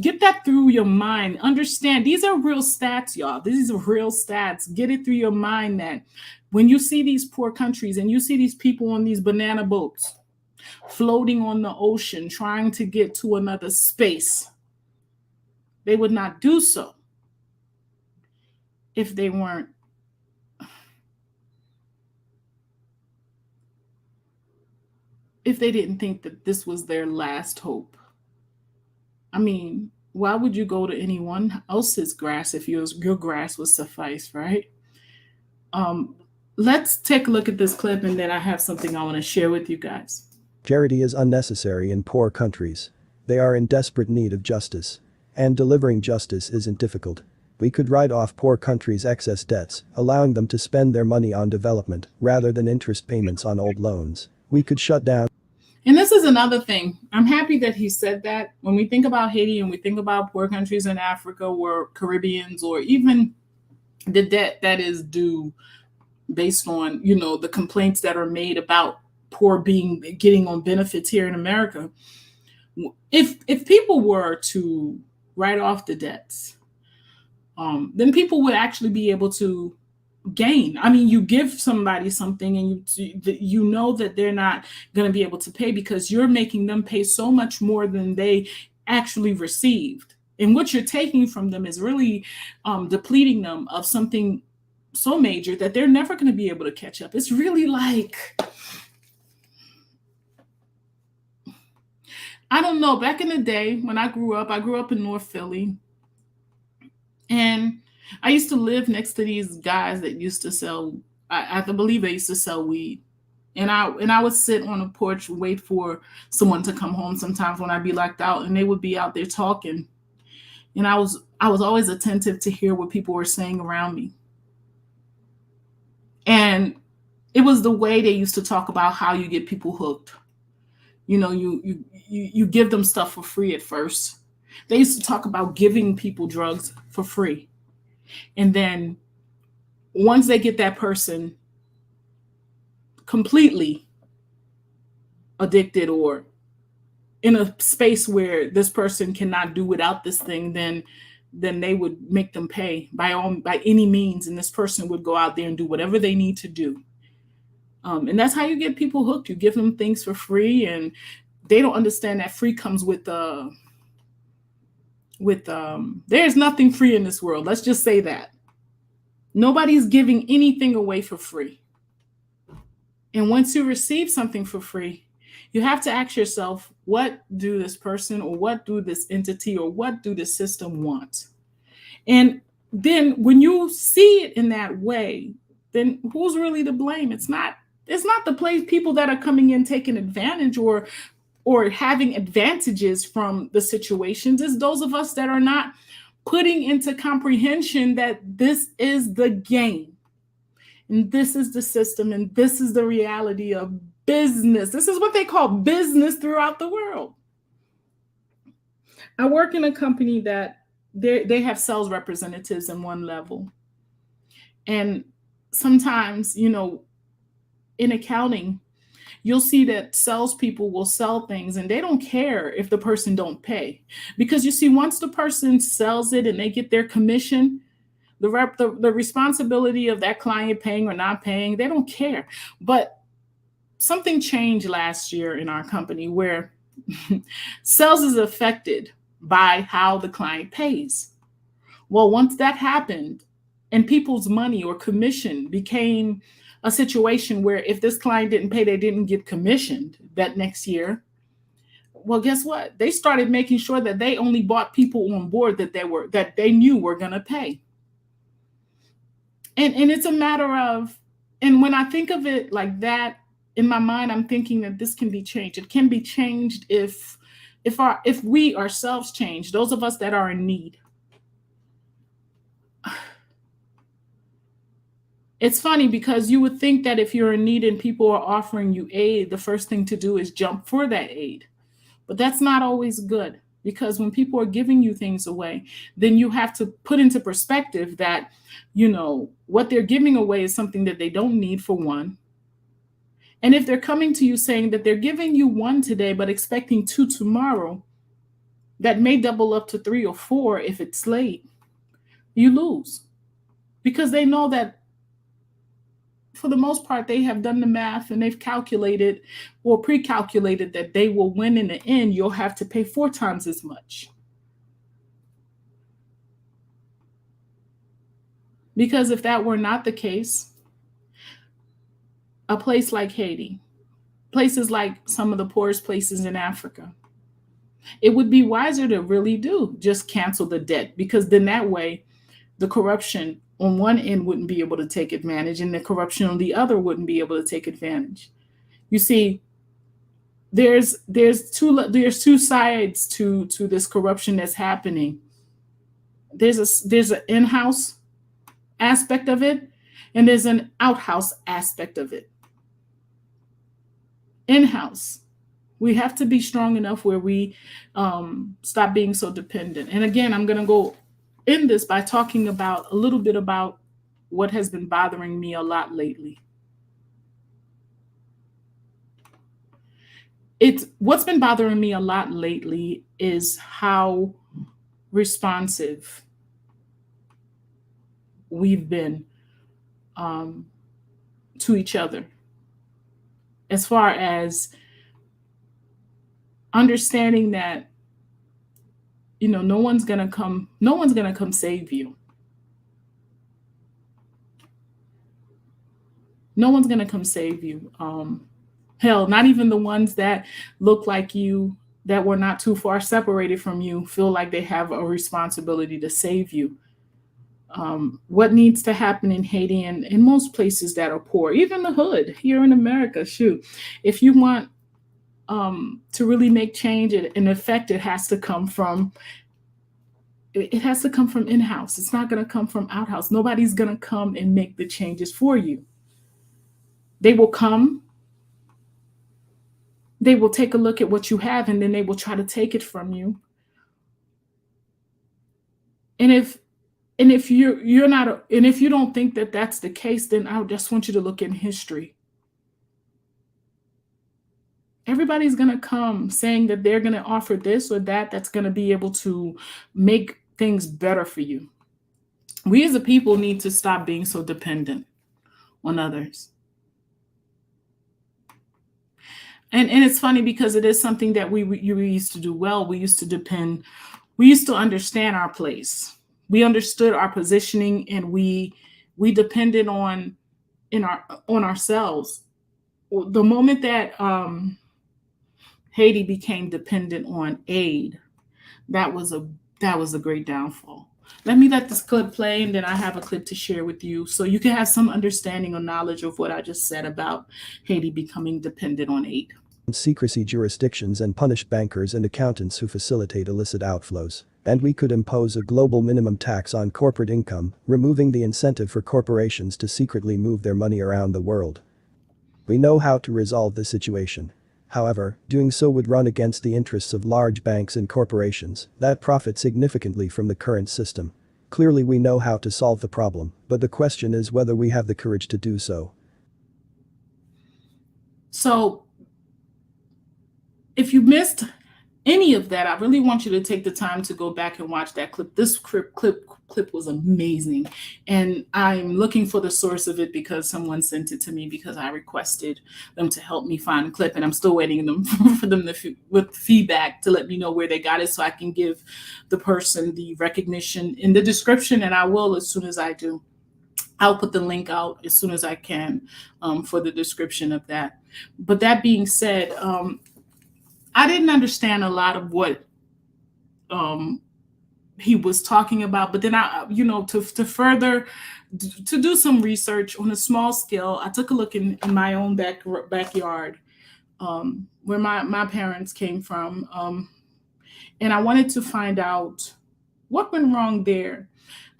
get that through your mind. Understand these are real stats, y'all. These are real stats. Get it through your mind that when you see these poor countries and you see these people on these banana boats floating on the ocean trying to get to another space, they would not do so if they weren't if they didn't think that this was their last hope. I mean, why would you go to anyone else's grass if your grass would suffice, right? Let's take a look at this clip and then I have something I want to share with you guys. Charity is unnecessary in poor countries. They are in desperate need of justice. And delivering justice isn't difficult. We could write off poor countries' excess debts, allowing them to spend their money on development rather than interest payments on old loans. We could shut down. And this is another thing. I'm happy that he said that. When we think about Haiti and we think about poor countries in Africa or Caribbeans or even the debt that is due based on, the complaints that are made about getting on benefits here in America. If people were to write off the debts, then people would actually be able to gain. I mean, you give somebody something and you know that they're not going to be able to pay because you're making them pay so much more than they actually received. And what you're taking from them is really depleting them of something so major that they're never going to be able to catch up. It's really like, I don't know, back in the day when I grew up in North Philly. And I used to live next to these guys that used to sell, I believe they used to sell weed. And I would sit on a porch, wait for someone to come home sometimes when I'd be locked out, and they would be out there talking. And I was always attentive to hear what people were saying around me. And it was the way they used to talk about how you get people hooked. You give them stuff for free at first. They used to talk about giving people drugs for free. And then once they get that person completely addicted or in a space where this person cannot do without this thing, then they would make them pay by any means, and this person would go out there and do whatever they need to do. And that's how you get people hooked. You give them things for free, and they don't understand that free comes with there's nothing free in this world. Let's just say that. Nobody's giving anything away for free. And once you receive something for free, you have to ask yourself, what do this person or what do this entity or what do the system want? And then when you see it in that way, then who's really to blame? It's not the people that are coming in taking advantage or having advantages from the situations. It's those of us that are not putting into comprehension that this is the game. And this is the system, and this is the reality of business. This is what they call business throughout the world. I work in a company that they have sales representatives in one level. And sometimes, in accounting, you'll see that salespeople will sell things and they don't care if the person don't pay. Because you see, once the person sells it and they get their commission, the responsibility of that client paying or not paying, they don't care. But something changed last year in our company where sales is affected by how the client pays. Well, once that happened and people's money or commission became a situation where if this client didn't pay, they didn't get commissioned that next year. Well, guess what? They started making sure that they only bought people on board that they knew were going to pay. And it's a matter of, and when I think of it like that, in my mind, I'm thinking that this can be changed. It can be changed if we ourselves change, those of us that are in need. It's funny because you would think that if you're in need and people are offering you aid, the first thing to do is jump for that aid. But that's not always good, because when people are giving you things away, then you have to put into perspective that, what they're giving away is something that they don't need, for one. And if they're coming to you saying that they're giving you 1 today, but expecting 2 tomorrow, that may double up to 3 or 4 if it's late, you lose. Because they know that for the most part, they have done the math and they've calculated or pre-calculated that they will win in the end. You'll have to pay 4 times as much. Because if that were not the case, a place like Haiti, places like some of the poorest places in Africa, it would be wiser to really just cancel the debt, because then that way the corruption on one end wouldn't be able to take advantage and the corruption on the other wouldn't be able to take advantage. You see, there's two sides to this corruption that's happening. There's an in-house aspect of it, and there's an outhouse aspect of it. In-house, we have to be strong enough where we stop being so dependent. And again, I'm going to go in this by talking about a little bit about what has been bothering me a lot lately. What's been bothering me a lot lately is how responsive we've been to each other, as far as understanding that no one's gonna come save you. No one's gonna come save you. Hell, not even the ones that look like you, that were not too far separated from you, feel like they have a responsibility to save you. What needs to happen in Haiti and in most places that are poor, even the hood here in America, shoot, if you want to really make change and effect, it has to come from in-house. It's not going to come from outhouse. Nobody's going to come and make the changes for you. They will come, they will take a look at what you have, and then they will try to take it from you. And if you're not, and if you don't think that that's the case, then I just want you to look in history. Everybody's going to come saying that they're going to offer this or that that's going to be able to make things better for you. We as a people need to stop being so dependent on others. And it's funny because it is something that we used to do well. We used to depend, we used to understand our place. We understood our positioning, and we depended on ourselves. The moment that Haiti became dependent on aid, that was a great downfall. Let this clip play, and then I have a clip to share with you so you can have some understanding or knowledge of what I just said about Haiti becoming dependent on aid. Secrecy jurisdictions and punish bankers and accountants who facilitate illicit outflows. And we could impose a global minimum tax on corporate income, removing the incentive for corporations to secretly move their money around the world. We know how to resolve the situation. However, doing so would run against the interests of large banks and corporations that profit significantly from the current system. Clearly we know how to solve the problem, but the question is whether we have the courage to do so. So, if you missed any of that, I really want you to take the time to go back and watch that clip. This clip was amazing, and I'm looking for the source of it because someone sent it to me because I requested them to help me find the clip, and I'm still waiting them for them with feedback to let me know where they got it so I can give the person the recognition in the description, and I will as soon as I do. I'll put the link out as soon as I can for the description of that. But that being said, I didn't understand a lot of what he was talking about, but then to do some research on a small scale, I took a look in my own backyard, where my parents came from, and I wanted to find out what went wrong there.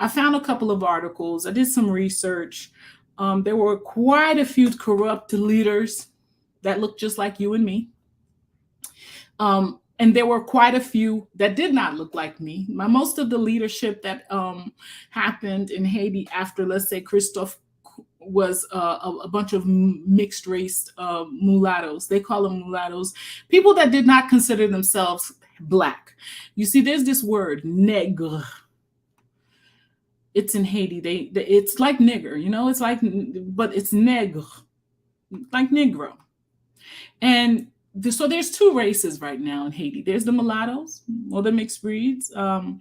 I found a couple of articles. I did some research. There were quite a few corrupt leaders that looked just like you and me. And there were quite a few that did not look like me. Most of the leadership that happened in Haiti after, let's say, Christophe was a bunch of mixed race mulattoes. They call them mulattoes, people that did not consider themselves Black. You see, there's this word, nègre. It's in Haiti. It's like nigger, it's like, but it's nègre, like Negro. And so there's two races right now in Haiti. There's the mulattoes or the mixed breeds. And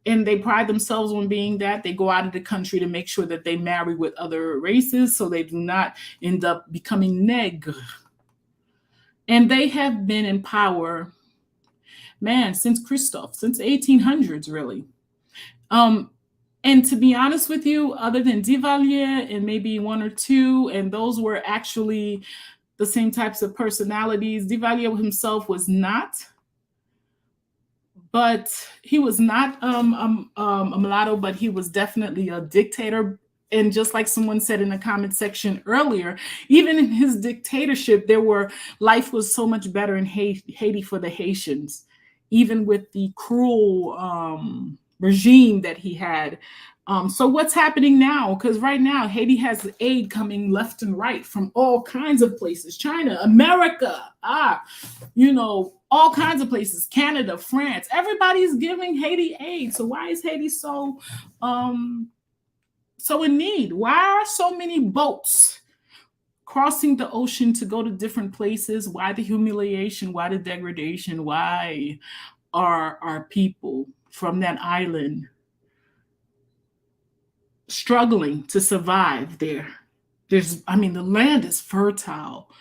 they pride themselves on being that. They go out of the country to make sure that they marry with other races so they do not end up becoming nègre. And they have been in power, since Christophe, since 1800s, really. And to be honest with you, other than Duvalier and maybe one or two, and those were actually the same types of personalities. Duvalier himself was not, but he was not a mulatto, but he was definitely a dictator. And just like someone said in the comment section earlier, even in his dictatorship, life was so much better in Haiti for the Haitians, even with the cruel regime that he had. So what's happening now? Because right now, Haiti has aid coming left and right from all kinds of places. China, America, all kinds of places. Canada, France, everybody's giving Haiti aid. So why is Haiti so in need? Why are so many boats crossing the ocean to go to different places? Why the humiliation? Why the degradation? Why are our people from that island struggling to survive there? The land is fertile,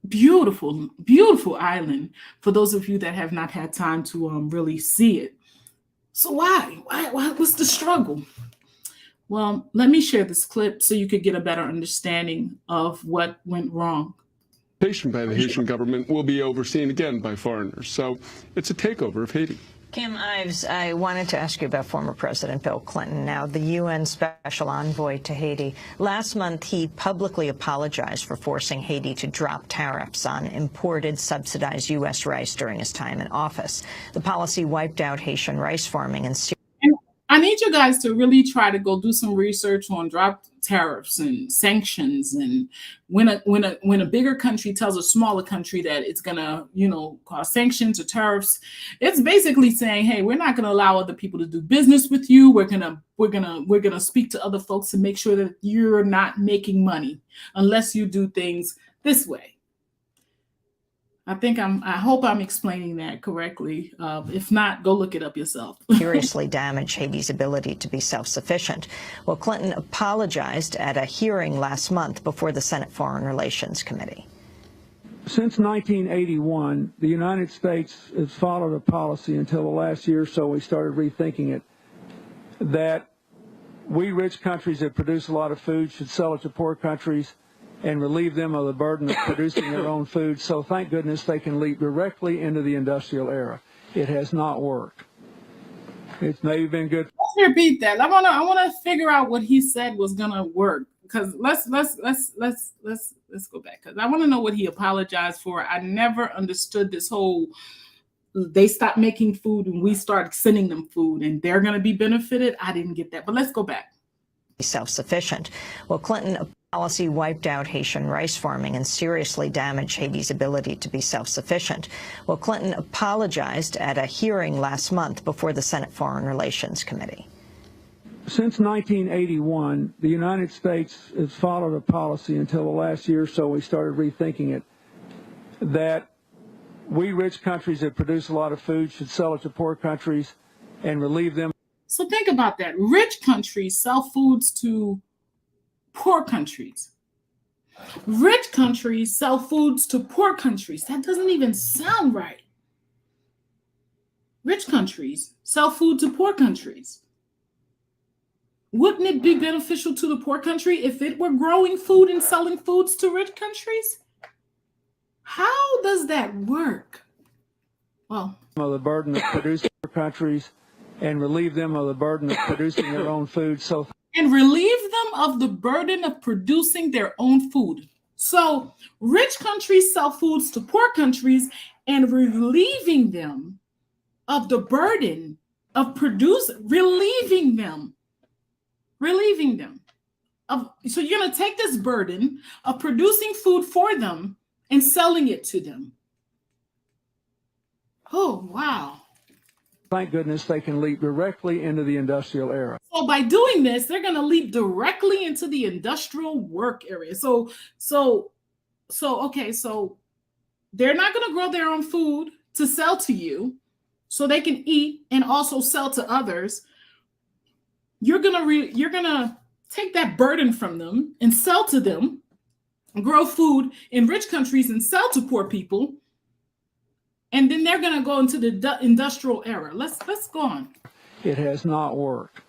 beautiful, beautiful island for those of you that have not had time to really see it. So why? What's the struggle? Well, let me share this clip so you could get a better understanding of what went wrong. By the Haitian government will be overseen again by foreigners. So it's a takeover of Haiti. Kim Ives, I wanted to ask you about former President Bill Clinton, now the UN Special Envoy to Haiti. Last month, he publicly apologized for forcing Haiti to drop tariffs on imported subsidized U.S. rice during his time in office. The policy wiped out Haitian rice farming and I need need you guys to really try to go do some research on drop tariffs and sanctions. And when a bigger country tells a smaller country that it's gonna, cause sanctions or tariffs, it's basically saying, hey, we're not gonna allow other people to do business with you. We're gonna speak to other folks to make sure that you're not making money unless you do things this way. I hope I'm explaining that correctly. If not, go look it up yourself. Seriously damage Haiti's ability to be self-sufficient. Well, Clinton apologized at a hearing last month before the Senate Foreign Relations Committee. Since 1981, the United States has followed a policy until the last year or so we started rethinking it, that we rich countries that produce a lot of food should sell it to poor countries and relieve them of the burden of producing their own food. So thank goodness they can leap directly into the industrial era. It has not worked. It's maybe been good. Let's repeat that. I wanna figure out what he said was gonna work. Because let's go back. Because I want to know what he apologized for. I never understood this whole they stopped making food and we started sending them food and they're gonna be benefited. I didn't get that. But let's go back. Self-sufficient. Well, Clinton policy wiped out Haitian rice farming and seriously damaged Haiti's ability to be self-sufficient. Well, Clinton apologized at a hearing last month before the Senate Foreign Relations Committee. Since 1981, the United States has followed a policy until the last year or so we started rethinking it, that we rich countries that produce a lot of food should sell it to poor countries and relieve them. So think about that. Rich countries sell foods to poor countries. Rich countries sell foods to poor countries. That doesn't even sound right. Rich countries sell food to poor countries. Wouldn't it be beneficial to the poor country if it were growing food and selling foods to rich countries? How does that work? Well, of the burden of producing poor countries and relieve them of the burden of producing their own food. And relieve them of the burden of producing their own food. So rich countries sell foods to poor countries and relieving them of the burden of relieving them. So you're going to take this burden of producing food for them and selling it to them. Oh, wow. Thank goodness they can leap directly into the industrial era. So by doing this, they're going to leap directly into the industrial work area. So they're not going to grow their own food to sell to you so they can eat and also sell to others. You're gonna take that burden from them and sell to them, grow food in rich countries and sell to poor people, and then they're gonna go into the industrial era. Let's go on. It has not worked.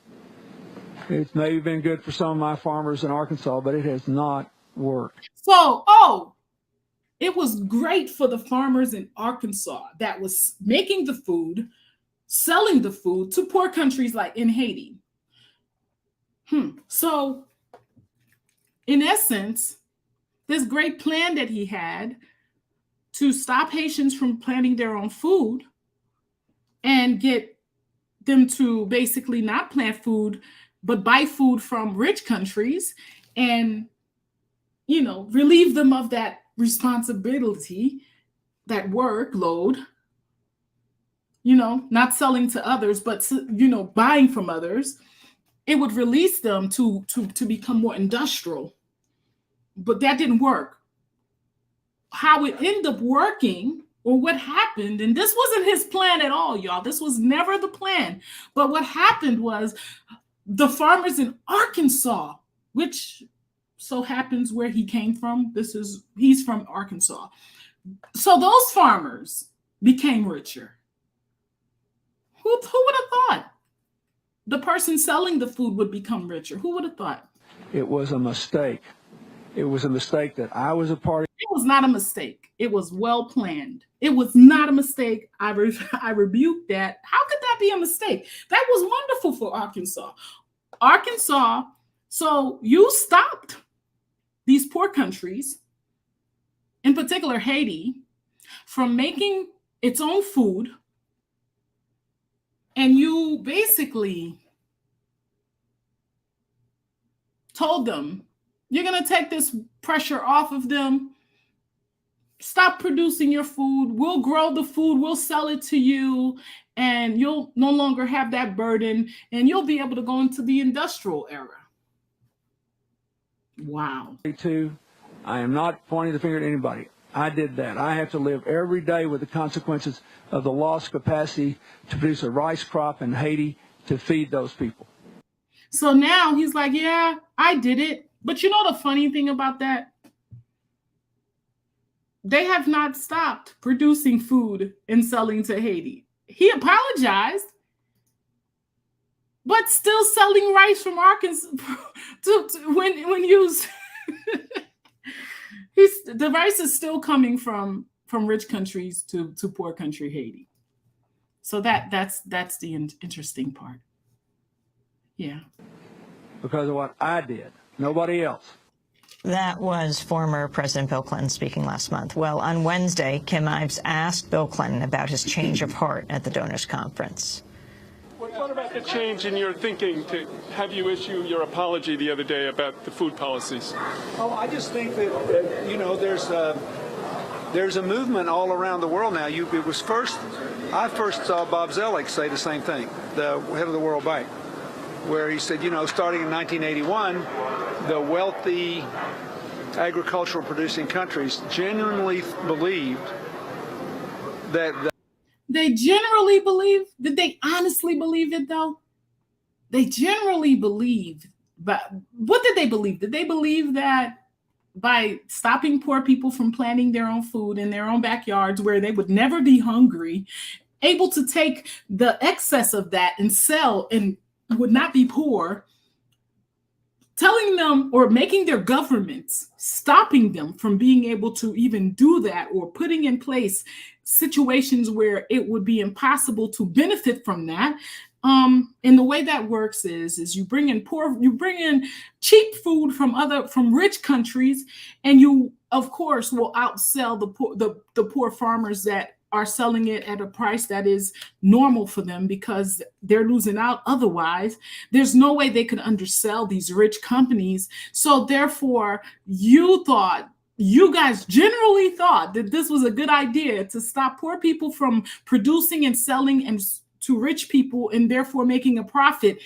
It's maybe been good for some of my farmers in Arkansas, but it has not worked. So, it was great for the farmers in Arkansas that was making the food, selling the food to poor countries like in Haiti. So, in essence, this great plan that he had to stop Haitians from planting their own food and get them to basically not plant food, but buy food from rich countries and, relieve them of that responsibility, that workload, not selling to others, but, buying from others. It would release them to become more industrial. But that didn't work. How it ended up working, or what happened, and this wasn't his plan at all, y'all. This was never the plan. But what happened was the farmers in Arkansas, which so happens where he came from. He's from Arkansas. So those farmers became richer. Who would have thought? The person selling the food would become richer. Who would have thought? It was a mistake. It was a mistake that I was a part of. It was not a mistake. It was well planned. It was not a mistake. I rebuke that. How could that be a mistake? That was wonderful for Arkansas. So you stopped these poor countries, in particular Haiti, from making its own food. And you basically told them, you're going to take this pressure off of them. Stop producing your food. We'll grow the food. We'll sell it to you. And you'll no longer have that burden. And you'll be able to go into the industrial era. Wow. I am not pointing the finger at anybody. I did that. I have to live every day with the consequences of the lost capacity to produce a rice crop in Haiti to feed those people. So now he's like, yeah, I did it. But you know the funny thing about that? They have not stopped producing food and selling to Haiti. He apologized, but still selling rice from Arkansas when used. The rice is still coming from rich countries to poor country Haiti. So that's the interesting part. Yeah. Because of what I did, nobody else. That was former President Bill Clinton speaking last month. Well, on Wednesday, Kim Ives asked Bill Clinton about his change of heart at the donors conference. What about the change in your thinking to have you issue your apology the other day about the food policies? Oh, I just think that, you know, there's a movement all around the world now. I first saw Bob Zoellick say the same thing, the head of the World Bank, where he said, you know, starting in 1981, the wealthy agricultural producing countries genuinely believed that they generally believe. Did they honestly believe it though? They generally believed, but what did they believe? Did they believe that by stopping poor people from planting their own food in their own backyards where they would never be hungry, able to take the excess of that and sell and would not be poor, telling them or making their governments, stopping them from being able to even do that or putting in place situations where it would be impossible to benefit from that. And the way that works is you bring in cheap food from rich countries, and you of course will outsell the poor farmers that are selling it at a price that is normal for them because they're losing out. Otherwise, there's no way they could undersell these rich companies. So therefore, you guys generally thought that this was a good idea to stop poor people from producing and selling and to rich people and therefore making a profit.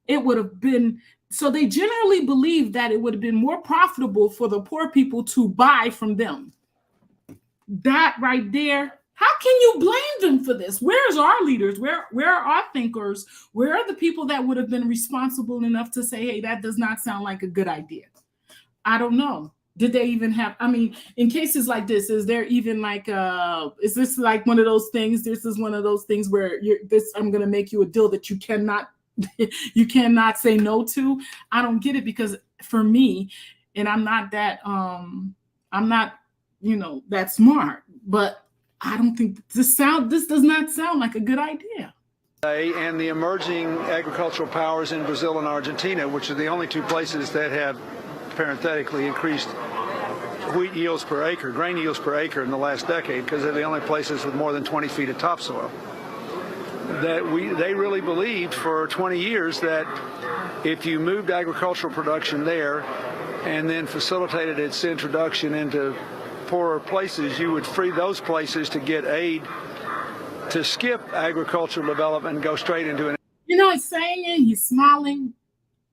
It would have been, so they generally believed that it would have been more profitable for the poor people to buy from them. That right there. How can you blame them for this? Where's our leaders? Where are our thinkers? Where are the people that would have been responsible enough to say, hey, that does not sound like a good idea? I don't know. Did they even have, I mean, in cases like this, is there even like, is this like one of those things? This is one of those things where I'm going to make you a deal that you cannot say no to. I don't get it, because for me, and I'm not that smart, but I don't think this does not sound like a good idea. and the emerging agricultural powers in Brazil and Argentina, which are the only two places that have parenthetically increased wheat yields per acre, grain yields per acre in the last decade, because they're the only places with more than 20 feet of topsoil. They really believed for 20 years that if you moved agricultural production there and then facilitated its introduction into poorer places, you would free those places to get aid to skip agricultural development and go straight into an... You know, he's saying it, he's smiling,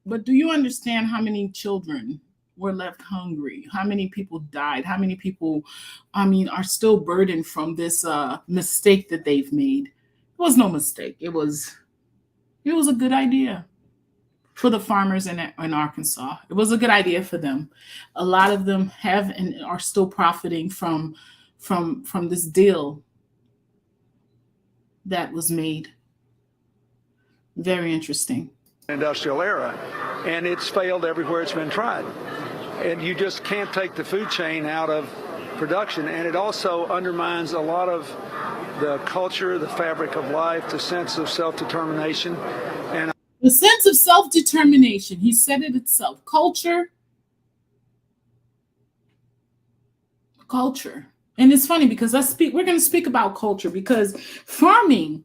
but do you understand how many children were left hungry? How many people died? How many people, are still burdened from this mistake that they've made? It was no mistake. It was a good idea for the farmers in Arkansas. It was a good idea for them. A lot of them have and are still profiting from this deal that was made. Very interesting. Industrial era, and it's failed everywhere it's been tried. And you just can't take the food chain out of production, and it also undermines a lot of the culture, the fabric of life, the sense of self-determination. And the sense of self-determination, he said it itself. Culture. And it's funny because we're going to speak about culture, because farming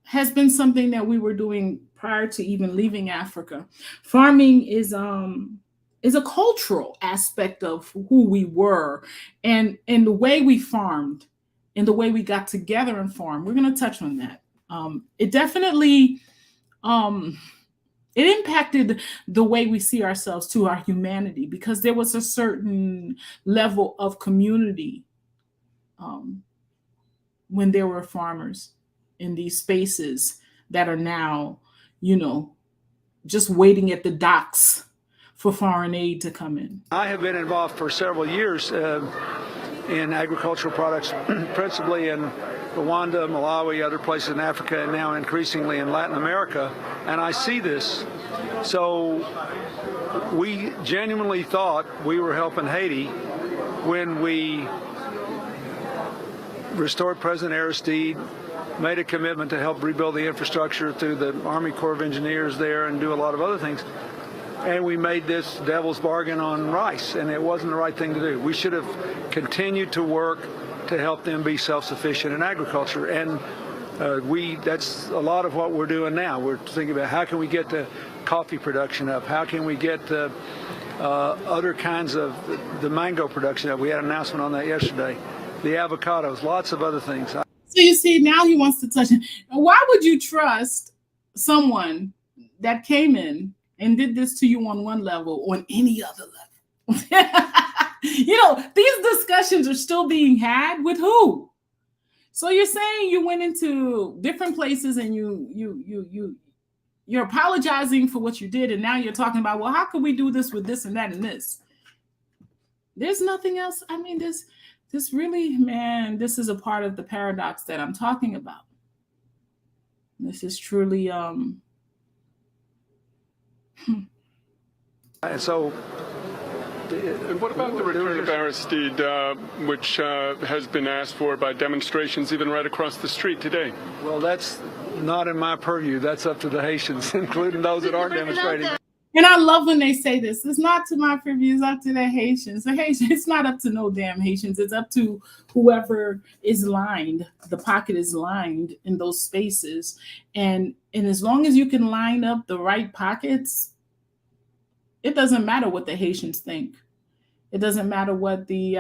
has been something that we were doing prior to even leaving Africa. Farming is a cultural aspect of who we were, and the way we farmed and the way we got together and farmed. We're going to touch on that. It definitely it impacted the way we see ourselves, to our humanity, because there was a certain level of community when there were farmers in these spaces that are now, just waiting at the docks for foreign aid to come in. I have been involved for several years in agricultural products, principally in Rwanda, Malawi, other places in Africa, and now increasingly in Latin America, and I see this. So we genuinely thought we were helping Haiti when we restored President Aristide, made a commitment to help rebuild the infrastructure through the Army Corps of Engineers there and do a lot of other things. And we made this devil's bargain on rice, and it wasn't the right thing to do. We should have continued to work to help them be self-sufficient in agriculture. And that's a lot of what we're doing now. We're thinking about how can we get the coffee production up? How can we get the other kinds of the mango production up? We had an announcement on that yesterday. The avocados, lots of other things. So you see, now he wants to touch it. Why would you trust someone that came in and did this to you on one level on any other level? These discussions are still being had with who? So you're saying you went into different places and you're apologizing for what you did, and now you're talking about, well, how can we do this with this and that and this? There's nothing else. I mean, this really, man, this is a part of the paradox that I'm talking about. This is truly And so, and what about the return of Aristide, which has been asked for by demonstrations even right across the street today? well, that's not in my purview. That's up to the Haitians, including those that aren't demonstrating. And I love when they say this. It's not to my purview, it's up to the Haitians. The Haitians, it's not up to no damn Haitians. It's up to whoever is lined. The pocket is lined in those spaces. And as long as you can line up the right pockets, it doesn't matter what the Haitians think. It doesn't matter what the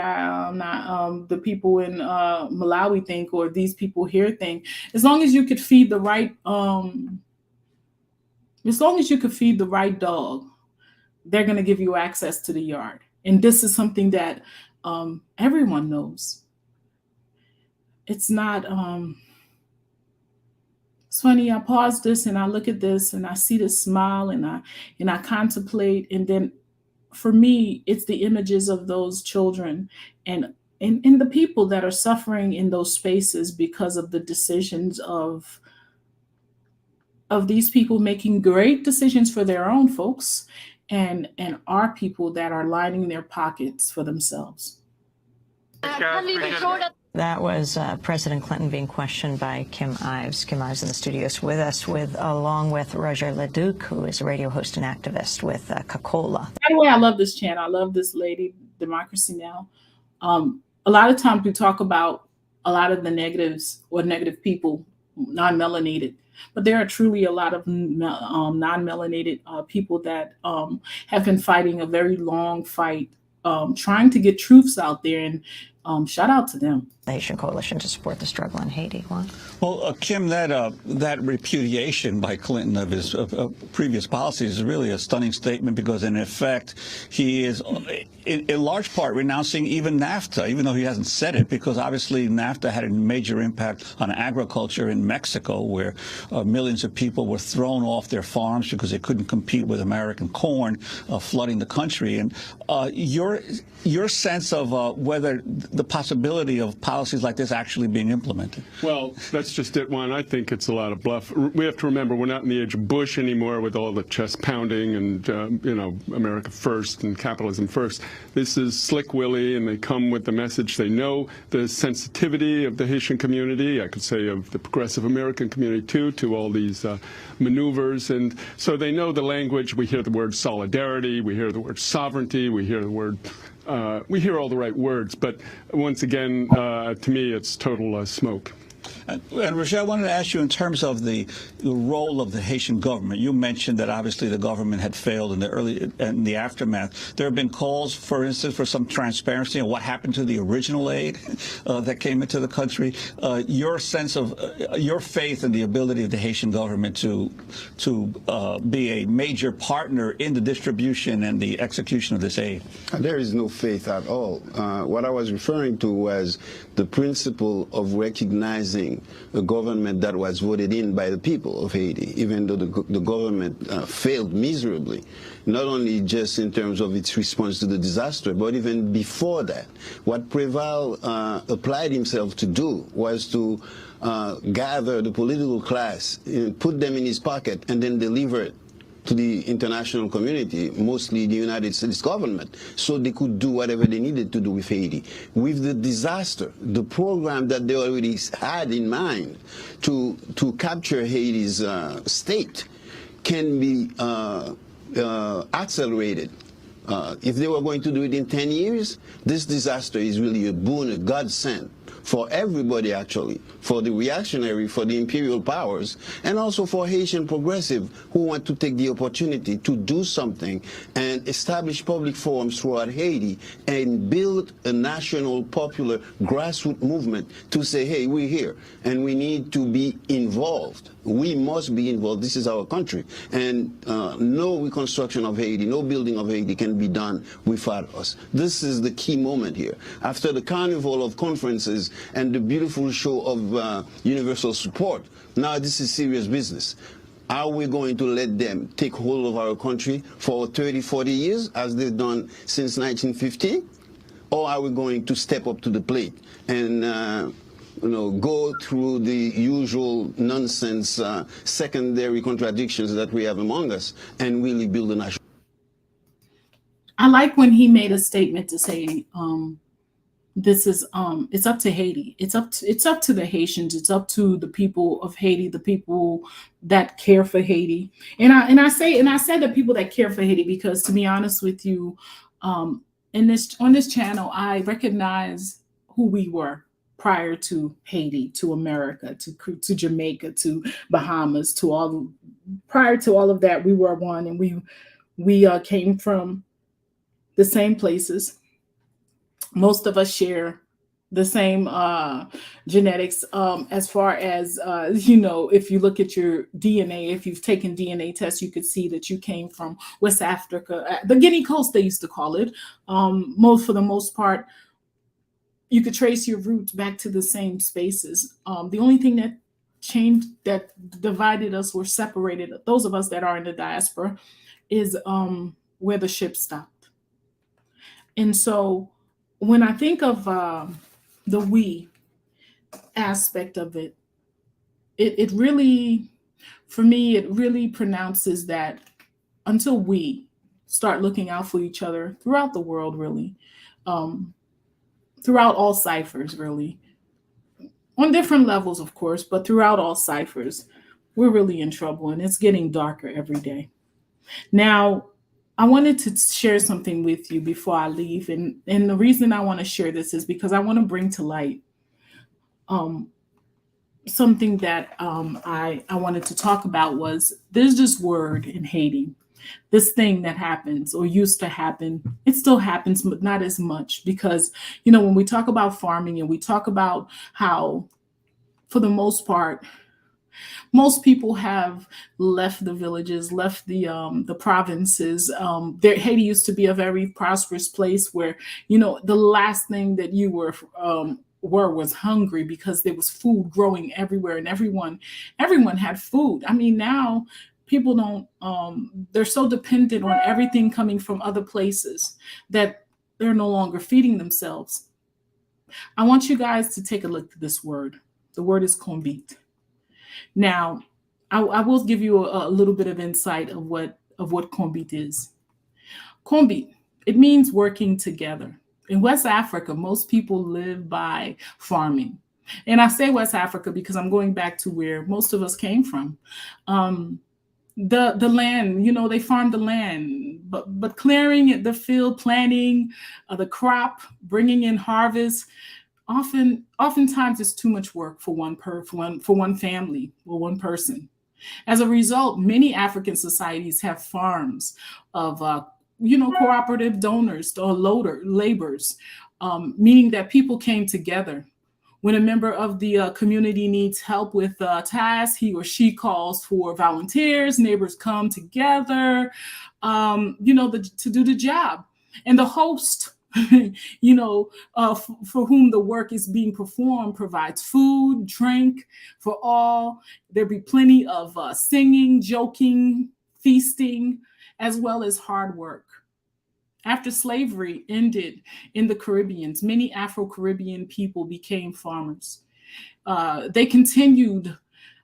people in Malawi think, or these people here think. As long as you could feed the right dog, they're going to give you access to the yard. And this is something that everyone knows. It's not, it's funny, I pause this and I look at this and I see this smile and I contemplate. And then for me, it's the images of those children and the people that are suffering in those spaces because of the decisions of these people making great decisions for their own folks and our people that are lining their pockets for themselves. That was President Clinton being questioned by Kim Ives. Kim Ives in the studios with us, along with Roger Leduc, who is a radio host and activist with Coca-Cola. By the way, I love this channel. I love this lady, Democracy Now! A lot of times we talk about a lot of the negatives or negative people, non-melanated, but there are truly a lot of non-melanated people that have been fighting a very long fight, trying to get truths out there, and shout out to them. The Haitian Coalition to support the struggle in Haiti. Well, Kim, that repudiation by Clinton of his previous policies is really a stunning statement, because in effect he is in large part renouncing even NAFTA, even though he hasn't said it, because obviously NAFTA had a major impact on agriculture in Mexico, where millions of people were thrown off their farms because they couldn't compete with American corn, flooding the country. And your sense of whether the possibility of policies like this actually being implemented? Well, that's just it, Juan. I think it's a lot of bluff. We have to remember we're not in the age of Bush anymore with all the chest pounding and, America first and capitalism first. This is Slick Willie, and they come with the message. They know the sensitivity of the Haitian community, I could say of the progressive American community too, to all these maneuvers. And so they know the language. We hear the word solidarity. We hear the word sovereignty. We hear the word we hear all the right words, but once again, to me, it's total smoke. And Roger, I wanted to ask you in terms of the role of the Haitian government. You mentioned that obviously the government had failed in the aftermath. There have been calls, for instance, for some transparency on what happened to the original aid that came into the country. Your sense of your faith in the ability of the Haitian government to be a major partner in the distribution and the execution of this aid? There is no faith at all. What I was referring to was the principle of recognizing a government that was voted in by the people of Haiti, even though the government failed miserably, not only just in terms of its response to the disaster, but even before that. What Preval applied himself to do was to gather the political class, put them in his pocket, and then deliver it to the international community, mostly the United States government, so they could do whatever they needed to do with Haiti. With the disaster, the program that they already had in mind to capture Haiti's state can be accelerated. If they were going to do it in 10 years, this disaster is really a boon, a godsend for everybody, actually, for the reactionary, for the imperial powers, and also for Haitian progressive who want to take the opportunity to do something and establish public forums throughout Haiti and build a national, popular, grassroots movement to say, hey, we're here and we need to be involved. We must be involved. This is our country. And no reconstruction of Haiti, no building of Haiti can be done without us. This is the key moment here. After the carnival of conferences and the beautiful show of universal support, now this is serious business. Are we going to let them take hold of our country for 30, 40 years, as they've done since 1915? Or are we going to step up to the plate and go through the usual nonsense, secondary contradictions that we have among us and really build a national? I like when he made a statement to say, this is it's up to Haiti. It's up to the Haitians. It's up to the people of Haiti, the people that care for Haiti. And I say the people that care for Haiti because, to be honest with you, on this channel, I recognize who we were prior to Haiti, to America, to Jamaica, to Bahamas, prior to all of that, we were one, and we came from the same places. Most of us share the same genetics as far as, if you look at your DNA, if you've taken DNA tests, you could see that you came from West Africa, the Guinea Coast, they used to call it. For the most part, you could trace your roots back to the same spaces. The only thing that changed, that divided us or separated those of us that are in the diaspora, is where the ship stopped. And so when I think of the we aspect of it, it really, for me, it really pronounces that until we start looking out for each other throughout the world, really, throughout all ciphers, really, on different levels, of course, but throughout all ciphers, we're really in trouble, and it's getting darker every day. Now, I wanted to share something with you before I leave, and the reason I want to share this is because I want to bring to light something that I wanted to talk about. Was there's this word in Haiti, this thing that happens or used to happen. It still happens, but not as much, because when we talk about farming and we talk about how, for the most part, most people have left the villages, left the provinces. Haiti used to be a very prosperous place where, the last thing that you were was hungry, because there was food growing everywhere and everyone had food. I mean, now people don't, they're so dependent on everything coming from other places that they're no longer feeding themselves. I want you guys to take a look at this word. The word is Konbit. Now, I will give you a little bit of insight of what Konbit is. Konbit, it means working together. In West Africa, most people live by farming. And I say West Africa because I'm going back to where most of us came from. The land, they farm the land, but clearing the field, planting the crop, bringing in harvest, oftentimes it's too much work for one family or one person. As a result, many African societies have farms of cooperative donors or laborers, meaning that people came together. When a member of the community needs help with a task, he or she calls for volunteers. Neighbors come together, to do the job. And the host, for whom the work is being performed, provides food, drink for all. There'll be plenty of singing, joking, feasting, as well as hard work. After slavery ended in the Caribbean, many Afro-Caribbean people became farmers. They continued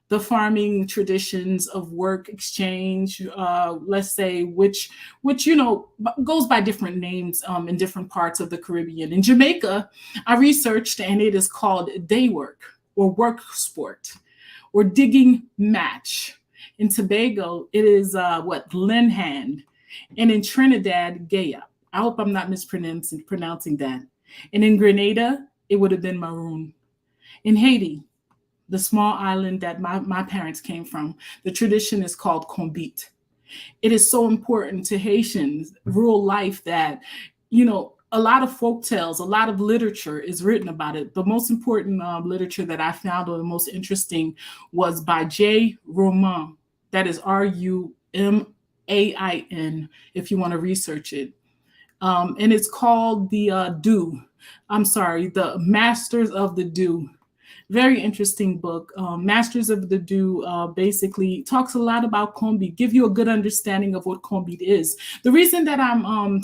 the farming traditions of work exchange, let's say, which goes by different names in different parts of the Caribbean. In Jamaica, I researched, and it is called day work or work sport or digging match. In Tobago, it is Lin hand. And in Trinidad, Gaya. I hope I'm not mispronouncing that. And in Grenada, it would have been maroon. In Haiti, the small island that my parents came from, the tradition is called Konbit. It is so important to Haitians, rural life, that, a lot of folk tales, a lot of literature is written about it. The most important literature that I found, or the most interesting, was by J. Roman. That is Rumain, if you want to research it. And it's called the Masters of the Dew. Very interesting book. Masters of the Dew basically talks a lot about Konbit, give you a good understanding of what Konbit is. The reason that I'm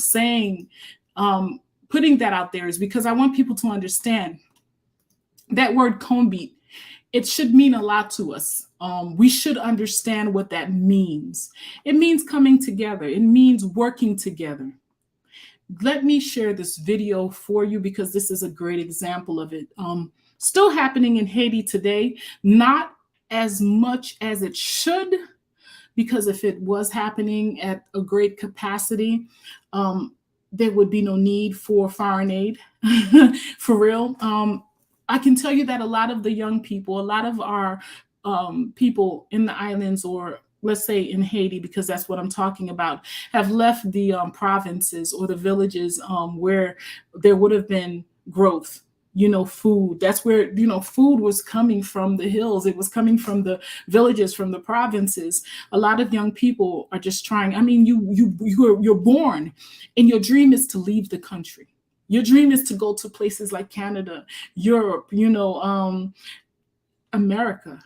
putting that out there is because I want people to understand that word Konbit. It should mean a lot to us. We should understand what that means. It means coming together. It means working together. Let me share this video for you because this is a great example of it. Still happening in Haiti today, not as much as it should, because if it was happening at a great capacity, there would be no need for foreign aid, for real. I can tell you that a lot of the young people, a lot of our people in the islands, or let's say in Haiti, because that's what I'm talking about, have left the provinces or the villages where there would have been growth, food. That's where, food was coming from the hills. It was coming from the villages, from the provinces. A lot of young people are just trying. I mean, you're born and your dream is to leave the country. Your dream is to go to places like Canada, Europe, America.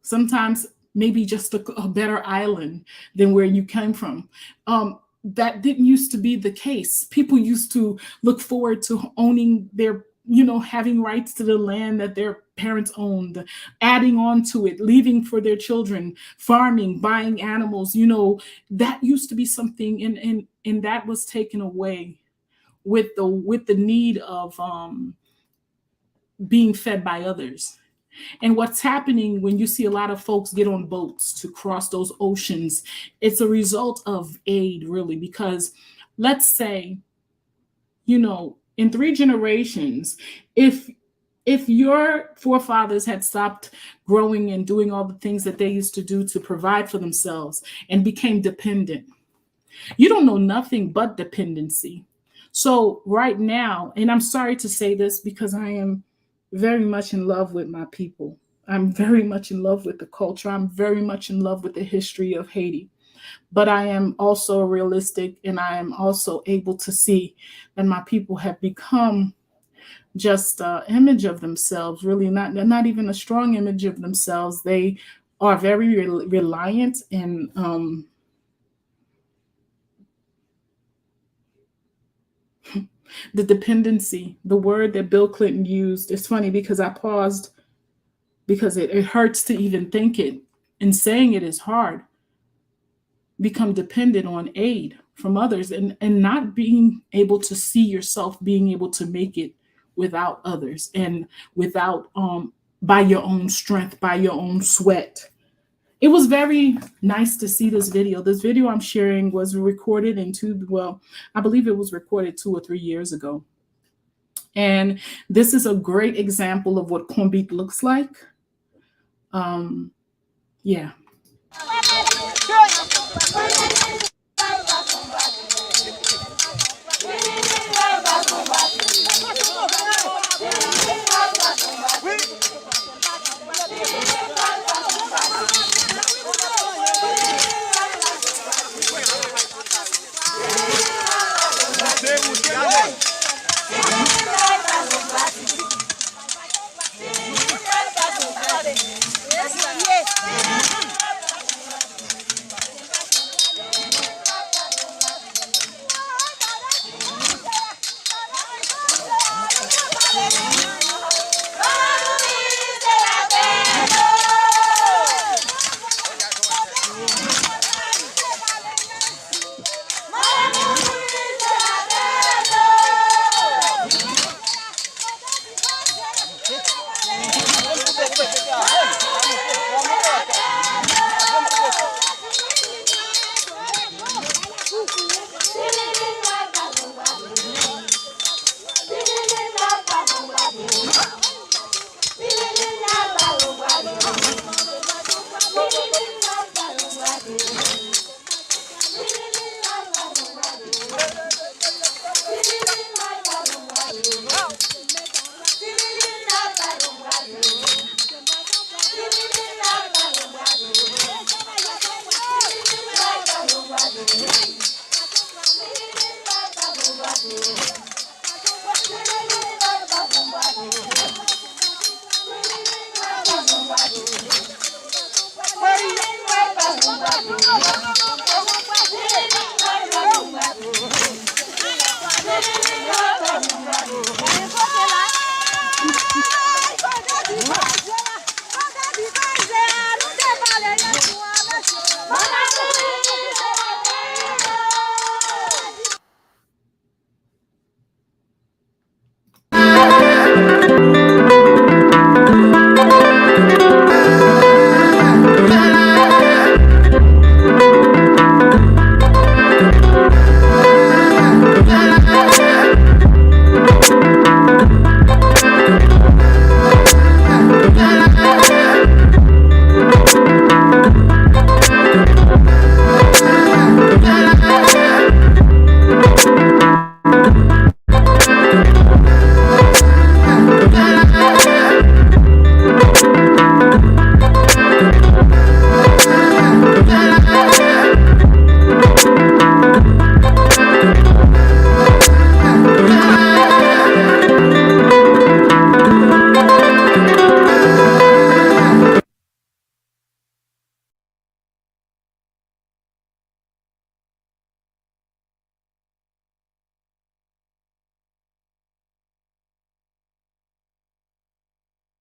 Sometimes maybe just a better island than where you came from. That didn't used to be the case. People used to look forward to owning their, having rights to the land that their parents owned, adding on to it, leaving for their children, farming, buying animals. That used to be something, and that was taken away with the need of being fed by others. And what's happening when you see a lot of folks get on boats to cross those oceans, it's a result of aid, really, because let's say, in 3 generations, if your forefathers had stopped growing and doing all the things that they used to do to provide for themselves and became dependent, you don't know nothing but dependency. So right now, and I'm sorry to say this because I am very much in love with my people. I'm very much in love with the culture. I'm very much in love with the history of Haiti. But I am also realistic, and I am also able to see that my people have become just an image of themselves, really not even a strong image of themselves. They are very reliant and the dependency, the word that Bill Clinton used. It's funny because I paused because it hurts to even think it, and saying it is hard. Become dependent on aid from others and not being able to see yourself being able to make it without others and without by your own strength, by your own sweat. It was very nice to see this video. This video I'm sharing was recorded I believe it was recorded 2 or 3 years ago. And this is a great example of what Konbit looks like. Yeah.